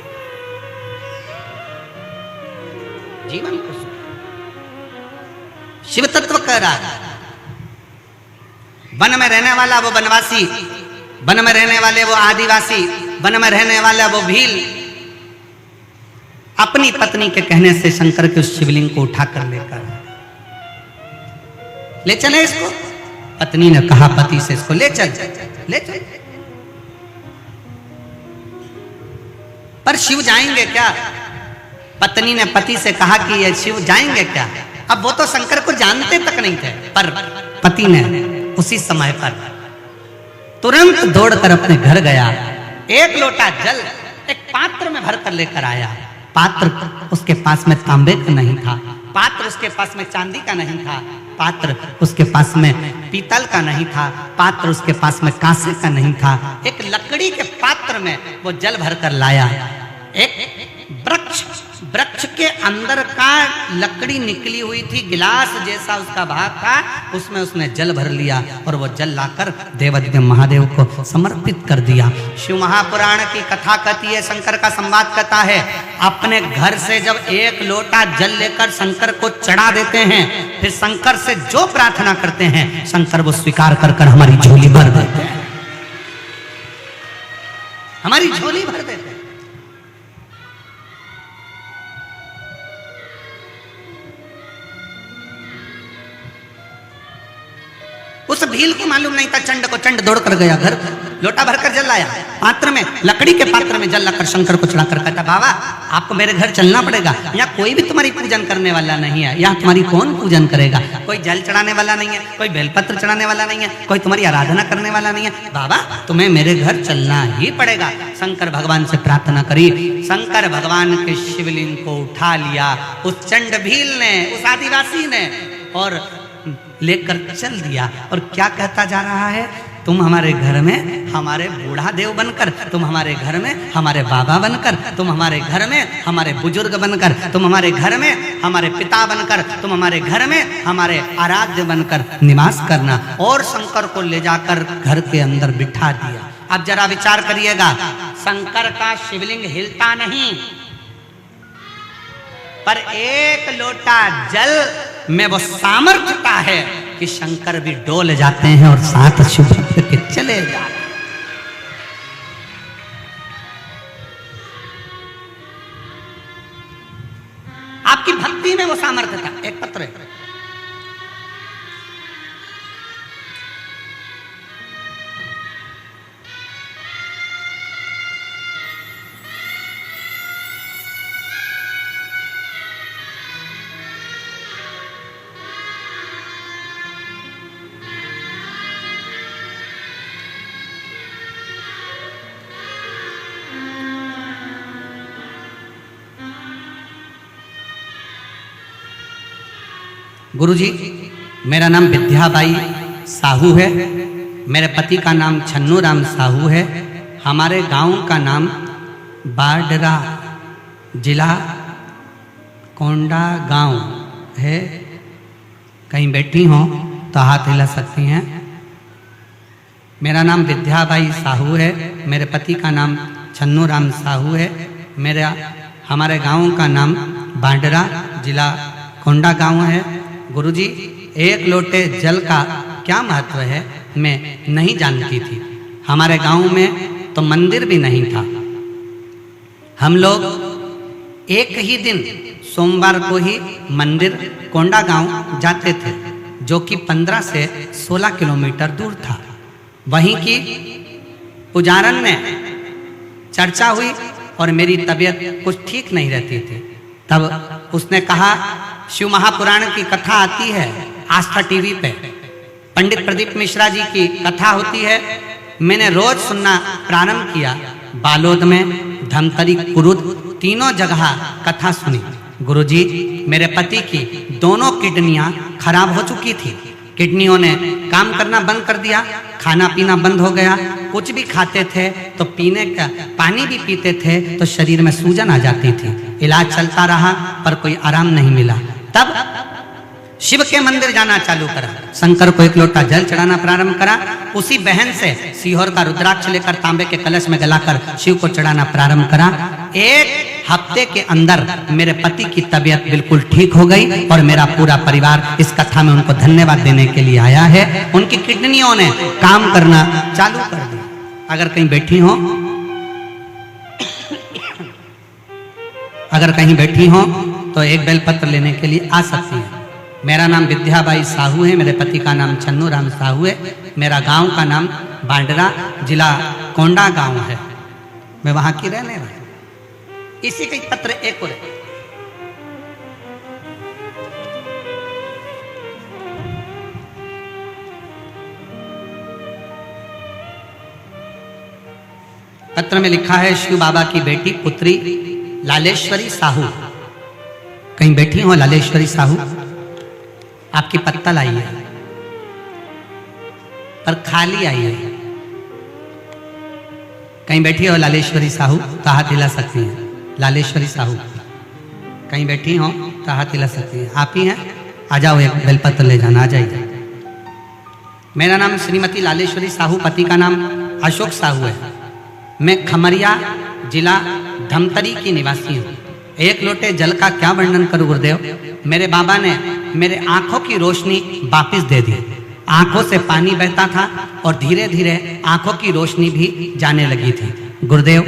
A: जीवन को सुख। शिव तत्व कह रहा है, वन में रहने वाला वो वनवासी, वन में रहने वाले वो आदिवासी, वन में रहने वाला वो भील, अपनी पत्नी के कहने से शंकर के उस शिवलिंग को उठाकर लेकर ले चले इसको। पत्नी ने कहा पति से, इसको ले चल, ले चल। पर शिव जाएंगे क्या? पत्नी ने पति से कहा कि ये शिव जाएंगे क्या? अब वो तो शंकर को जानते तक नहीं थे, पर पति ने उसी समय पर तुरंत दौड़कर अपने घर गया, एक लोटा जल एक पात्र में भरकर लेकर आया। पात्र उसके पास में तांबे का नहीं था, पात्र उसके पास में चांदी का नहीं था, पात्र उसके पास में पीतल का नहीं था, पात्र उसके पास में कांसे का नहीं था। एक लकड़ी के पात्र में वो जल भरकर लाया। एक वृक्ष के अंदर का लकड़ी निकली हुई थी, गिलास जैसा उसका भाग था, उसमें उसने जल भर लिया और वो जल लाकर देवदेव महादेव को समर्पित कर दिया। शिव महापुराण की कथा कहती है, शंकर का संवाद कहता है, अपने घर से जब एक लोटा जल लेकर शंकर को चढ़ा देते हैं, फिर शंकर से जो प्रार्थना करते हैं शंकर वो स्वीकार कर कर हमारी झोली भर देते हैं, हमारी झोली भर देते हैं। उस भील को मालूम नहीं था चंड को, चंड दौड़ कर गया घर, लोटा भरकर जल लाया, पात्र में, लकड़ी के पात्र में जल लाकर शंकर को चढ़ाकर कहता, बाबा आपको मेरे घर चलना पड़ेगा, यहाँ कोई भी तुम्हारी पूजन करने वाला नहीं है, यहाँ तुम्हारी कौन पूजन करेगा, कोई जल चढ़ाने वाला नहीं है, कोई बेलपत्र चढ़ाने वाला नहीं है, कोई तुम्हारी आराधना करने वाला नहीं है, बाबा तुम्हें मेरे घर चलना ही पड़ेगा। शंकर भगवान से प्रार्थना करी, शंकर भगवान के शिवलिंग को उठा लिया उस चंड भील ने, उस आदिवासी ने, और लेकर चल दिया। और क्या कहता जा रहा है, तुम हमारे घर में हमारे बूढ़ा देव बनकर, तुम हमारे घर में हमारे बाबा बनकर, तुम हमारे घर में हमारे बुजुर्ग बनकर, तुम हमारे घर में हमारे पिता बनकर, तुम हमारे घर में हमारे आराध्य बनकर निवास करना। और शंकर को ले जाकर घर के अंदर बिठा दिया। अब जरा विचार करिएगा, शंकर का शिवलिंग हिलता नहीं, पर एक लोटा जल में वो सामर्थ्यता है कि शंकर भी डोल जाते हैं और साथ शिव भक्त के चले जाते हैं। आपकी भक्ति में वो सामर्थ्यता, एक पत्र है। गुरुजी, मेरा नाम विद्याबाई साहू है। मेरे पति का नाम छन्नू राम साहू है। हमारे गांव का नाम बाडरा, जिला कोंडा गांव है। कहीं बैठी हो तो हाथ हिला सकती हैं। मेरा नाम विद्याबाई साहू है। मेरे पति का नाम छन्नू राम साहू है। हमारे गांव का नाम बाडरा, जिला कोंडा गांव है। गुरुजी, एक लोटे जल का क्या महत्व है मैं नहीं जानती थी। हमारे गांव में तो मंदिर भी नहीं था। हम लोग एक ही दिन सोमवार को ही मंदिर कोंडा गांव जाते थे, जो कि 15 से 16 किलोमीटर दूर था। वहीं की पुजारन ने चर्चा हुई और मेरी तबीयत कुछ ठीक नहीं रहती थी। तब उसने कहा, शिव महापुराण की कथा आती है आस्था टीवी पे, पंडित प्रदीप मिश्रा जी की कथा होती है। मैंने रोज सुनना प्रारंभ किया। बालोद में, धमतरी, कुरुद, तीनों जगह कथा सुनी। गुरुजी, मेरे पति की दोनों किडनियां खराब हो चुकी थी। किडनियों ने काम करना बंद कर दिया, खाना पीना बंद हो गया। कुछ भी खाते थे तो पीने का पानी भी पीते थे तो शरीर में सूजन आ जाती थी। इलाज चलता रहा पर कोई आराम नहीं मिला। तब शिव के मंदिर जाना चालू करा। शंकर को एक लोटा जल चढ़ाना प्रारंभ करा। उसी बहन से सीहोर का रुद्राक्ष लेकर तांबे के कलश में गलाकर शिव को चढ़ाना प्रारंभ करा। एक हफ्ते के अंदर मेरे पति की तबीयत बिल्कुल ठीक हो गई और मेरा पूरा परिवार इस कथा में उनको धन्यवाद देने के लिए आया है। उनकी किडनियों ने काम करना चालू कर दिया। अगर कहीं बैठी हो, अगर कहीं बैठी हो तो एक बेलपत्र लेने के लिए आ सकती है। मेरा नाम विद्याबाई साहू है। मेरे पति का नाम छन्नू राम साहू है। मेरा गांव का नाम बाडरा, जिला कोंडा गांव है। मैं वहां की रहने वाली। इसी का पत्र एक और पत्र में लिखा है, शिव बाबा की बेटी पुत्री लालेश्वरी साहू। कहीं बैठी हो लालेश्वरी साहू? आपकी पत्तल आई है पर खाली आई है। कहीं बैठी हो लालेश्वरी साहू तो हाथ हिला सकती हैं। लालेश्वरी साहू कहीं बैठी हो तो हाथ हिला सकती हैं। आप ही हैं? आ जाओ, एक बेलपत्र ले जाना। आ जाइए। मेरा नाम श्रीमती लालेश्वरी साहू, पति का नाम अशोक साहू है। मैं खमरिया, जिला धमतरी की निवासी हूँ। एक लोटे जल का क्या वर्णन करूं गुरुदेव। मेरे बाबा ने मेरे आंखों की रोशनी वापस दे दी। आंखों से पानी बहता था और धीरे धीरे आंखों की रोशनी भी जाने लगी थी। गुरुदेव,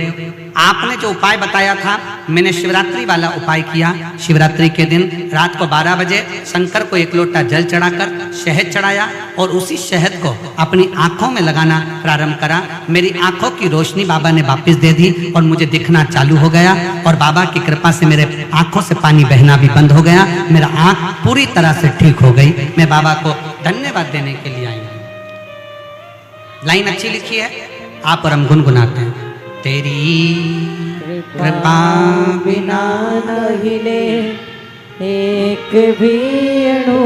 A: आपने जो उपाय बताया था, मैंने शिवरात्रि वाला उपाय किया। शिवरात्रि के दिन रात को 12 बजे शंकर को एक लोटा जल चढ़ाकर शहद चढ़ाया और उसी शहद को अपनी आंखों में लगाना प्रारंभ करा। मेरी आंखों की रोशनी बाबा ने वापस दे दी और मुझे दिखना चालू हो गया और बाबा की कृपा से मेरे आंखों से पानी बहना भी बंद हो गया। मेरा आंख पूरी तरह से ठीक हो गई। मैं बाबा को धन्यवाद देने के लिए आई हूँ। लाइन अच्छी लिखी है, आप और हम गुनगुनाते हैं। तेरी कृपा
B: बिना न हिले एक भी अणु,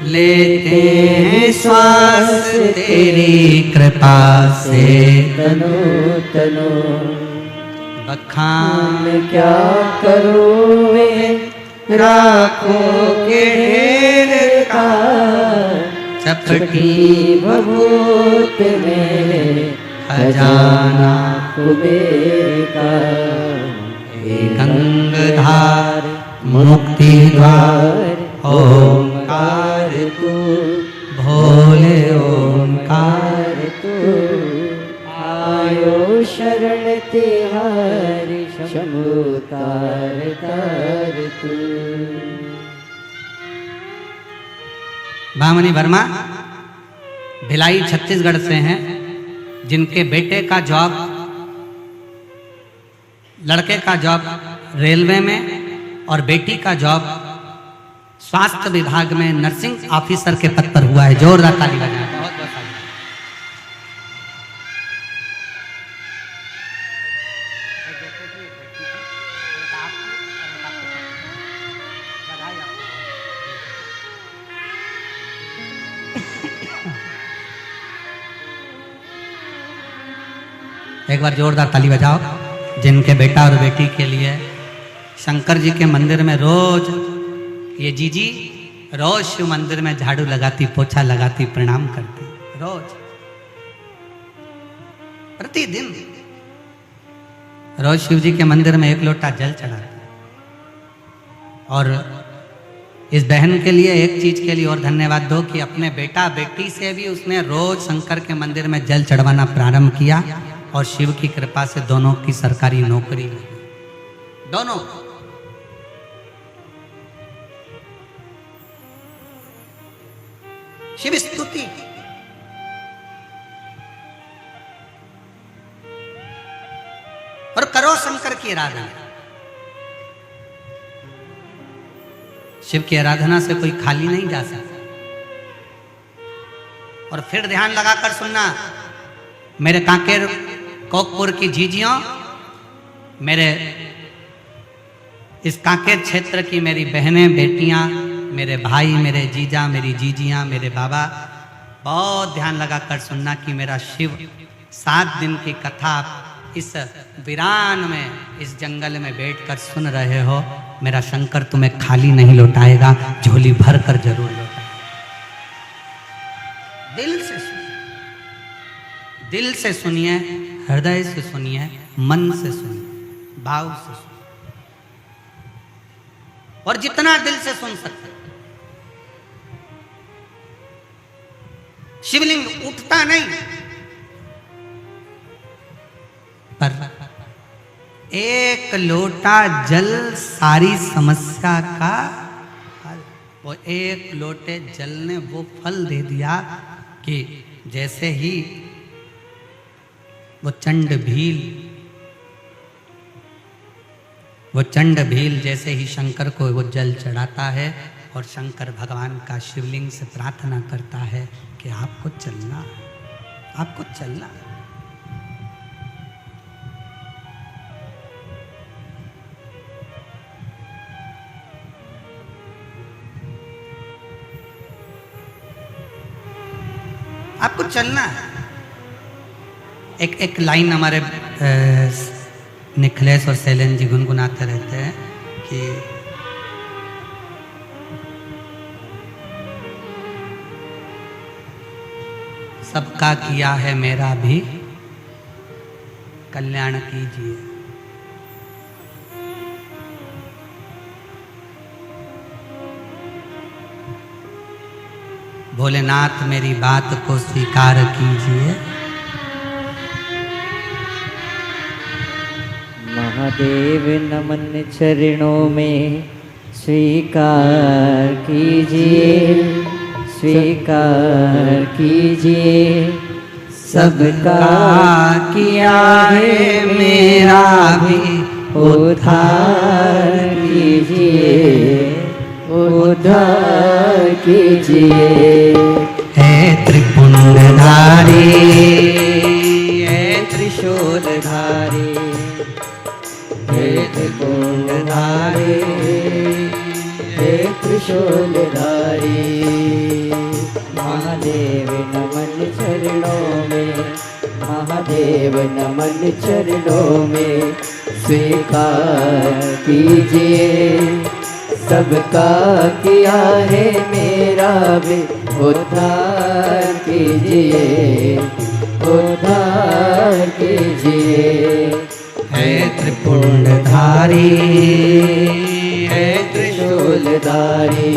A: लेते हैं श्वास तेरी कृपा से।
B: तनु तनु
A: बखान
B: क्या करूँ मैं
A: राखों के ढेर का, चपटी
B: भभूत में
A: खजाना
B: कुबेर का।
A: गंगधार मुक्ति द्वार ओंकार
B: तू,
A: भोले ओंकार
B: तू आयो शरण तिहारी शंभु तार तार तू।
A: भामनी वर्मा भिलाई छत्तीसगढ़ से हैं, जिनके बेटे का जॉब, लड़के का जॉब रेलवे में और बेटी का जॉब स्वास्थ्य विभाग में नर्सिंग ऑफिसर के पद पर हुआ है। जोरदार ताली बजाएं। बहुत बहुत ताली। एक बार जोरदार ताली बजाओ जिनके बेटा और बेटी के लिए शंकर जी के मंदिर में रोज ये जीजी रोज शिव मंदिर में झाड़ू लगाती, पोछा लगाती, प्रणाम करती, रोज प्रतिदिन रोज शिव जी के मंदिर में 1 लोटा जल चढ़ाती। और इस बहन के लिए एक चीज के लिए और धन्यवाद दो कि अपने बेटा बेटी से भी उसने रोज शंकर के मंदिर में जल चढ़वाना प्रारंभ किया और शिव की कृपा से दोनों की सरकारी नौकरी लगी, दोनों। शिव स्तुति। और करो शंकर की आराधना। शिव की आराधना से कोई खाली नहीं जा सकता। और फिर ध्यान लगाकर सुनना, मेरे कांकेर कोकपुर की जीजियों, मेरे इस कांकेर क्षेत्र की मेरी बहनें बेटियां, मेरे भाई, मेरे जीजा, मेरी जीजियां, मेरे बाबा, बहुत ध्यान लगाकर सुनना कि मेरा शिव 7 दिन की कथा इस वीरान में, इस जंगल में बैठकर सुन रहे हो। मेरा शंकर तुम्हें खाली नहीं लौटाएगा, झोली भर कर जरूर लौटाएगा। दिल से सुनिए, दिल से सुनिए, हृदय से सुनिए, मन से सुनिए, भाव से सुनिए, और जितना दिल से सुन सकते। शिवलिंग उठता नहीं, पर 1 लोटा जल सारी समस्या का हल। वो 1 लोटे जल ने वो फल दे दिया कि जैसे ही वो चंड भील जैसे ही शंकर को वो जल चढ़ाता है और शंकर भगवान का शिवलिंग से प्रार्थना करता है कि आपको चलना है, आपको चलना है। आपको चलना है। एक लाइन हमारे निखिलेश और शैलेंद्र जी गुनगुनाते रहते हैं कि सबका किया है मेरा भी कल्याण कीजिए। भोलेनाथ मेरी बात को स्वीकार कीजिए।
B: महादेव नमन चरणों में स्वीकार कीजिए, स्वीकार कीजिए। सबका
A: किया है मेरा भी
B: उद्धार कीजिए, उद्धार कीजिए।
A: है त्रिपुंडधारी, है त्रिशूलधारी,
B: हे त्रिपुंडधारी, हे त्रिशूलधारी। महादेव नमन चरणों में, महादेव नमन चरणों में स्वीकार कीजिए। सबका किया है मेरा भी उद्धार कीजिए, उद्धार कीजिए।
A: है त्रिपुंडधारी, है
B: त्रिशूलधारी,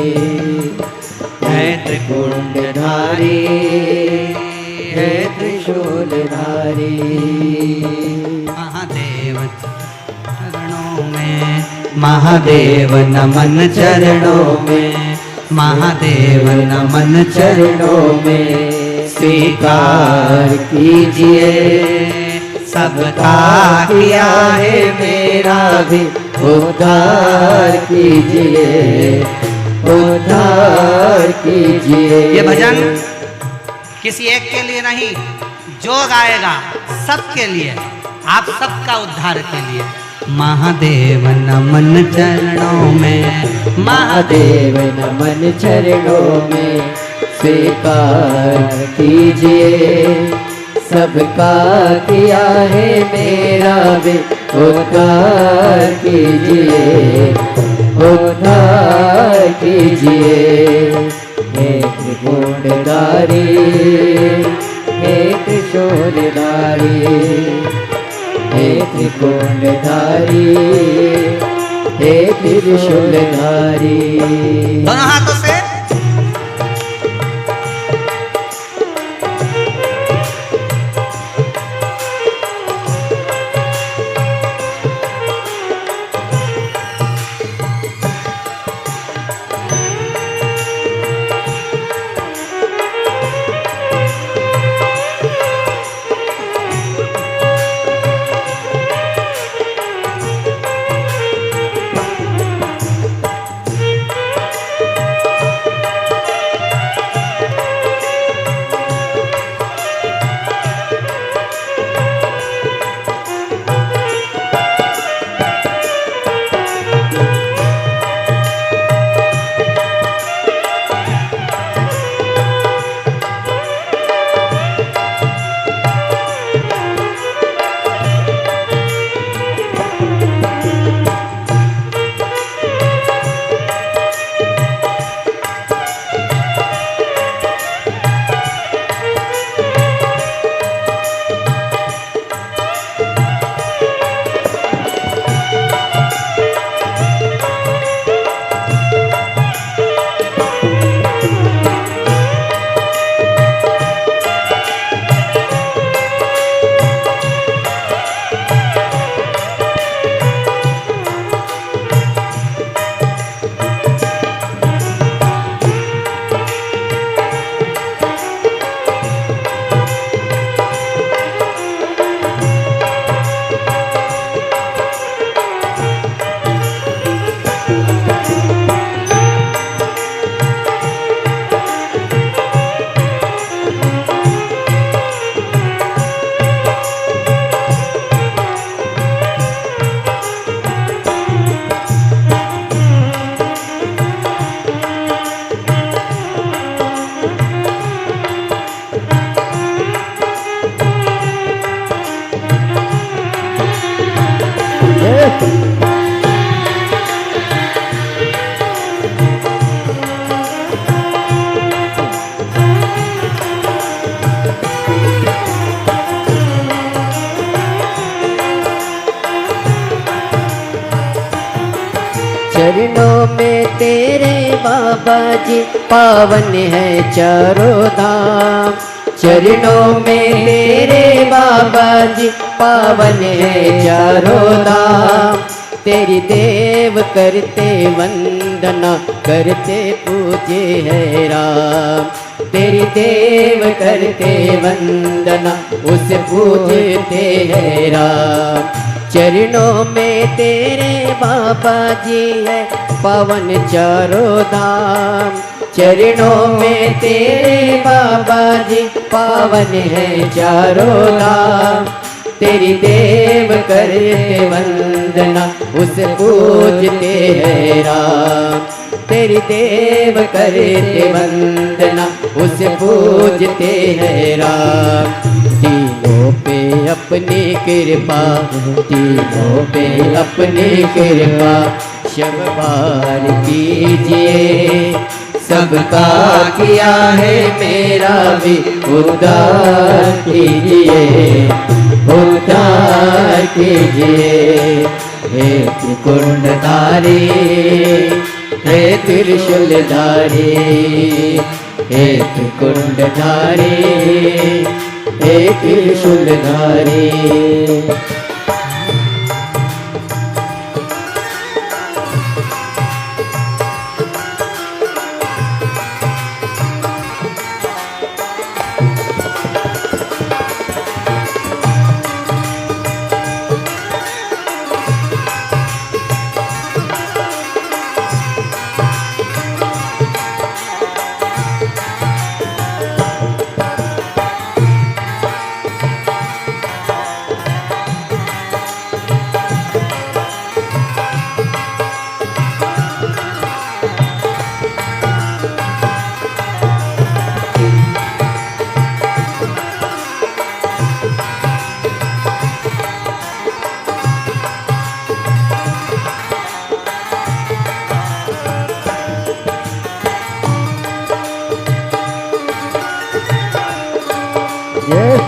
A: है त्रिपुंडधारी,
B: है त्रिशूलधारी।
A: महादेव चरणों में, महादेव नमन चरणों में, महादेव नमन चरणों में स्वीकार कीजिए। सबका किया है मेरा भी उद्धार कीजिए, उद्धार कीजिए। ये भजन किसी एक के लिए नहीं, जो गाएगा सबके लिए, आप सबका उद्धार के लिए। महादेव नमन चरणों में,
B: महादेव नमन चरणों में स्वीकार कीजिए। सबका किया है मेरा भी उद्धार कीजिए, उद्धार कीजिए। हे त्रिपुंडधारी, हे त्रिशूलधारी, हे त्रिपुंडधारी, हे त्रिशूलधारी।
A: दोनों हाथों से
B: चरणों में तेरे बाबा जी पावन है चारों धाम। चरणों में तेरे बाबा जी पावन है चारों धाम। तेरी देव करते वंदना करते पूजे है राम। तेरी देव करते वंदना उसे पूजते है राम। चरणों में तेरे बाबा जी है पावन चारों धाम। चरणों में तेरे बाबा जी पावन है चारों धाम। तेरी देव करते वंदना उसे पूजते है राम। तेरी देव करते वंदना उसे पूजते है राम। तीनों पे अपनी कृपा, तीनों पे अपनी कृपा शब्बार कीजिए। सबका किया है मेरा भी उद्धार कीजिए, उद्धार कीजिए। हे त्रिकुंडधारी, हे त्रिशूलधारी, हे त्रिकुंडधारी, हे त्रिशूलधारी। Yes.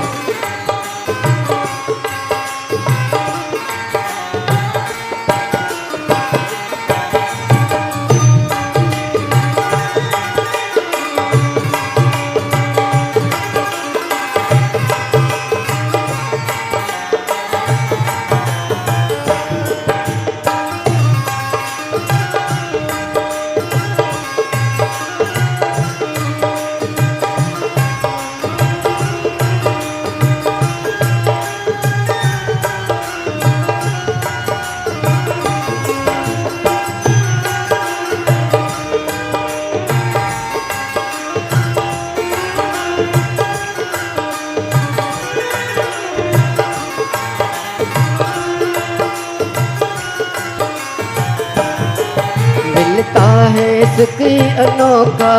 B: मिलता है सुख अनोखा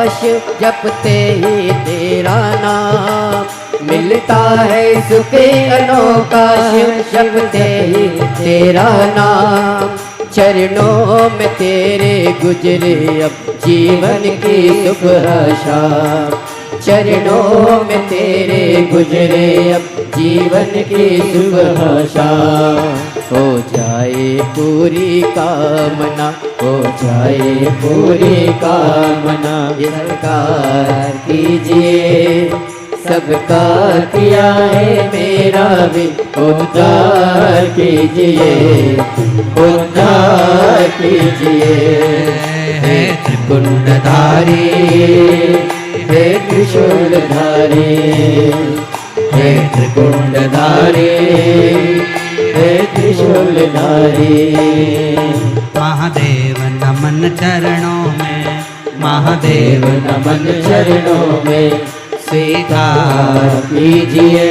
B: जपते ही तेरा नाम। मिलता है सुख अनोखा जपते ही तेरा नाम। चरणों में तेरे गुजरे अब जीवन की सुबह शाम। चरणों में तेरे गुजरे अब जीवन की सुबह शाम। हो जाए पूरी कामना, हो जाए पूरी कामना। ये सरकार कीजिए, सबका किया है मेरा भी उद्धार कीजिए, उद्धार कीजिए। हे त्रिपुंडधारी, हे त्रिशूलधारी, हे त्रिपुंडधारी, हे त्रिशूलधारी।
A: महादेव नमन चरणों में, महादेव
B: नमन चरणों में।
A: स्वीकार
B: कीजिए,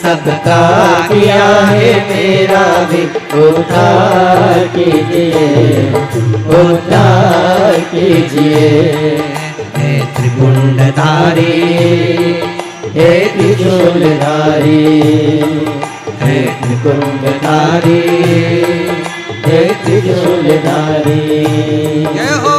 B: सबका किया है मेरा भी उद्धार कीजिए, उद्धार कीजिए।
A: हे त्रिपुंडधारी,
B: हे त्रिशूलधारी, हे त्रिपुंडधारी, हे त्रिशूलधारी।
A: जय हो।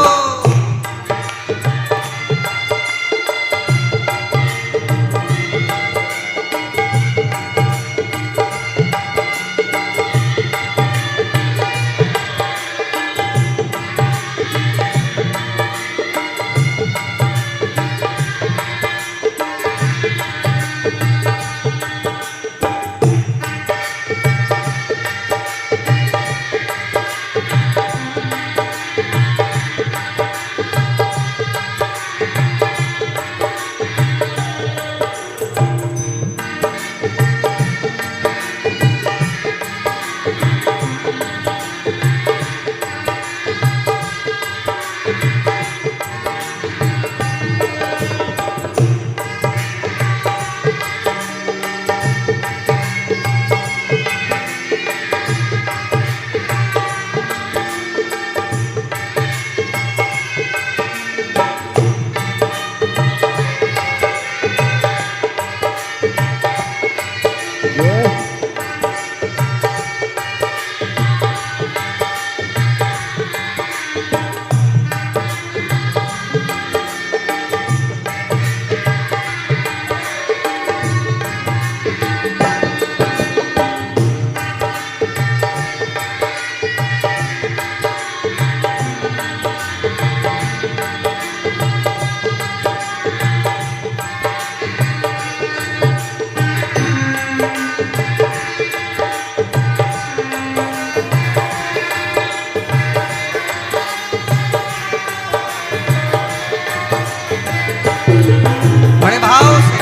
A: बड़े भाव से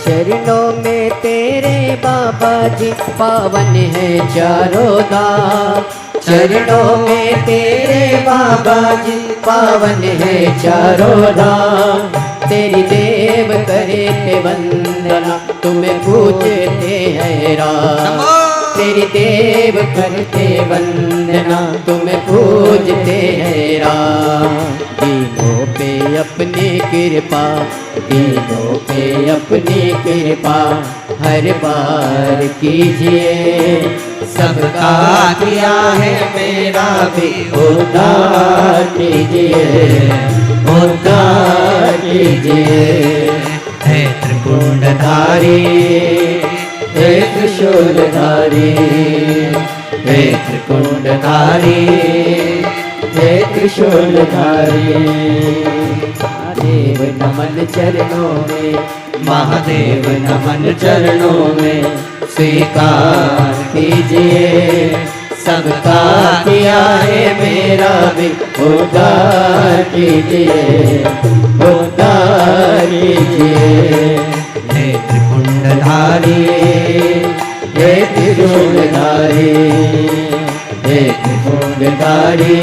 B: चरणों में तेरे बाबा जी पावन है चारों धाम। चरणों में तेरे बाबा जी पावन है चारों धाम। तेरी देव करे ते वंदना, तुम्हें पूजते हैं राम। तेरी देव करते वंदना, तुम्हें पूजते हैं राम। दीनों पे अपनी कृपा, दीनों पे अपनी कृपा हर बार कीजिए। सबका किया है मेरा भी उद्धार कीजिए, उद्धार कीजिए।
A: हे त्रिपुंडधारी,
B: हे त्रिशूलधारी, हे त्रिकुंडधारी, हे त्रिशूलधारी। महादेव नमन चरणों में, महादेव नमन चरणों में स्वीकार कीजिए। सबका किया है मेरा भी उद्धार कीजिए, उद्धार कीजिए।
A: हे त्रिपुंडधारी,
B: हे त्रिशूलधारी, हे त्रिशूलधारी,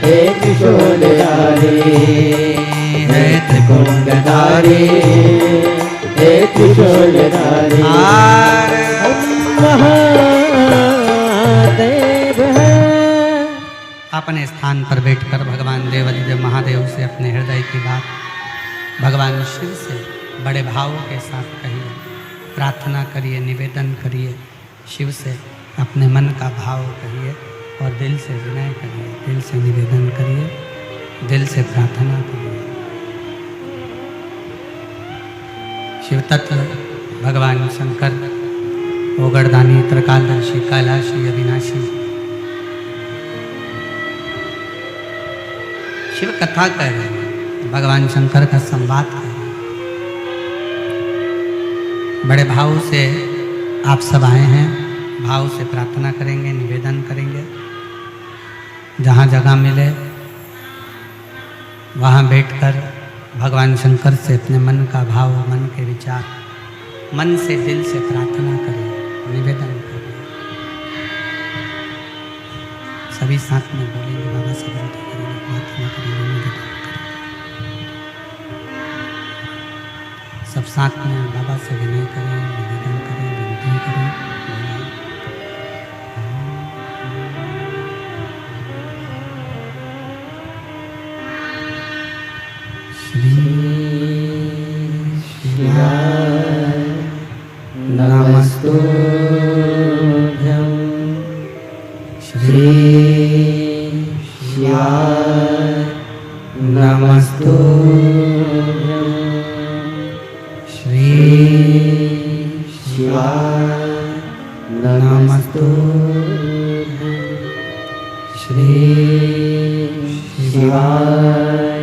B: हे त्रिशूलधारी, हे त्रिकुंडधारी, हे त्रिशूलधारी। महादेव है।
A: अपने स्थान पर बैठकर भगवान देवाधिदेव महादेव से अपने हृदय की बात भगवान शिव से बड़े भावों के साथ कहिए, प्रार्थना करिए, निवेदन करिए। शिव से अपने मन का भाव कहिए और दिल से विनय करिए, दिल से निवेदन करिए, दिल से प्रार्थना करिए। शिव तत्व भगवान शंकर ओगरदानी, त्रिकालदर्शी, कैलाशी, अविनाशी शिव कथा कह रहे हैं, भगवान शंकर का संवाद है। बड़े भाव से आप सब आए हैं, भाव से प्रार्थना करेंगे, निवेदन करेंगे। जहाँ जगह मिले वहाँ बैठकर भगवान शंकर से अपने मन का भाव, मन के विचार, मन से दिल से प्रार्थना करें, निवेदन करें। सभी साथ में बोलेंगे, बाबा से विनती करेंगे, प्रार्थना करेंगे, निवेदन करेंगे। सब साथ में बाबा से विनय करें, निवेदन करें, विनती करें।
B: नमस्तुभ्यं श्री शिवाय, नमस्तुभ्यं श्री शिवाय, नमस्तुभ्यं श्री शिवाय,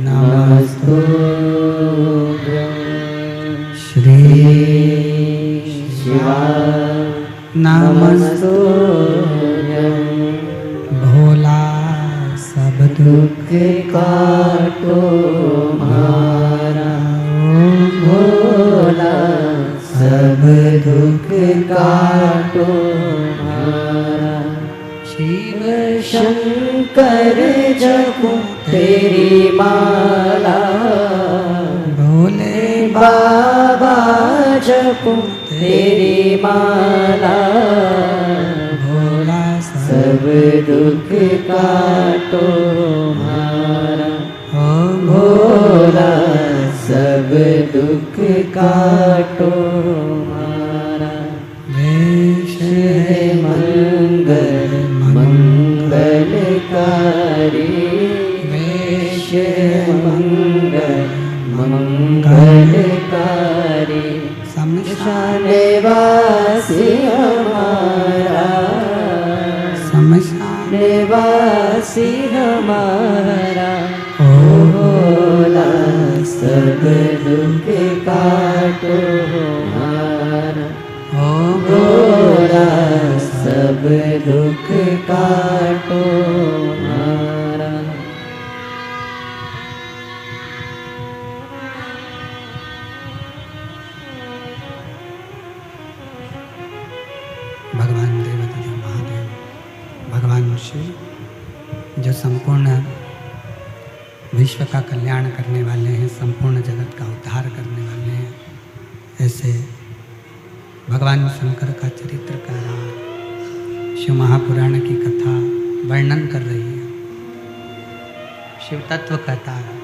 B: नमस्तुभ्यं श्री शिवाय, नमस्तुभ्यं।
A: भोला सब
B: दुख काटो मारा, भोला सब दुख काटो मारा। शिव शंकर जपो तेरी माला,
A: भोले
B: बाबा जपो तेरी माला।
A: भोला
B: सब दुख काटो मारा,
A: ओ
B: भोला सब दुख काटो मारा।
A: वेश
B: है मंगल मंगलकारी, वेश मंगल मंगलकारी।
A: शमशान
B: निवासी हमारा,
A: शमशान
B: निवासी हमारा।
A: ओ
B: भोला सब दुख काटो हमारा,
A: ओ
B: भोला सब दुख काटो हमारा।
A: भगवान देवाधिदेव महादेव, भगवान शिव जो संपूर्ण विश्व का कल्याण करने वाले हैं, संपूर्ण जगत का उद्धार करने वाले हैं, ऐसे भगवान भगवान शंकर का चरित्र कह रहा है, शिव महापुराण की कथा वर्णन कर रही है। शिव तत्व कहता है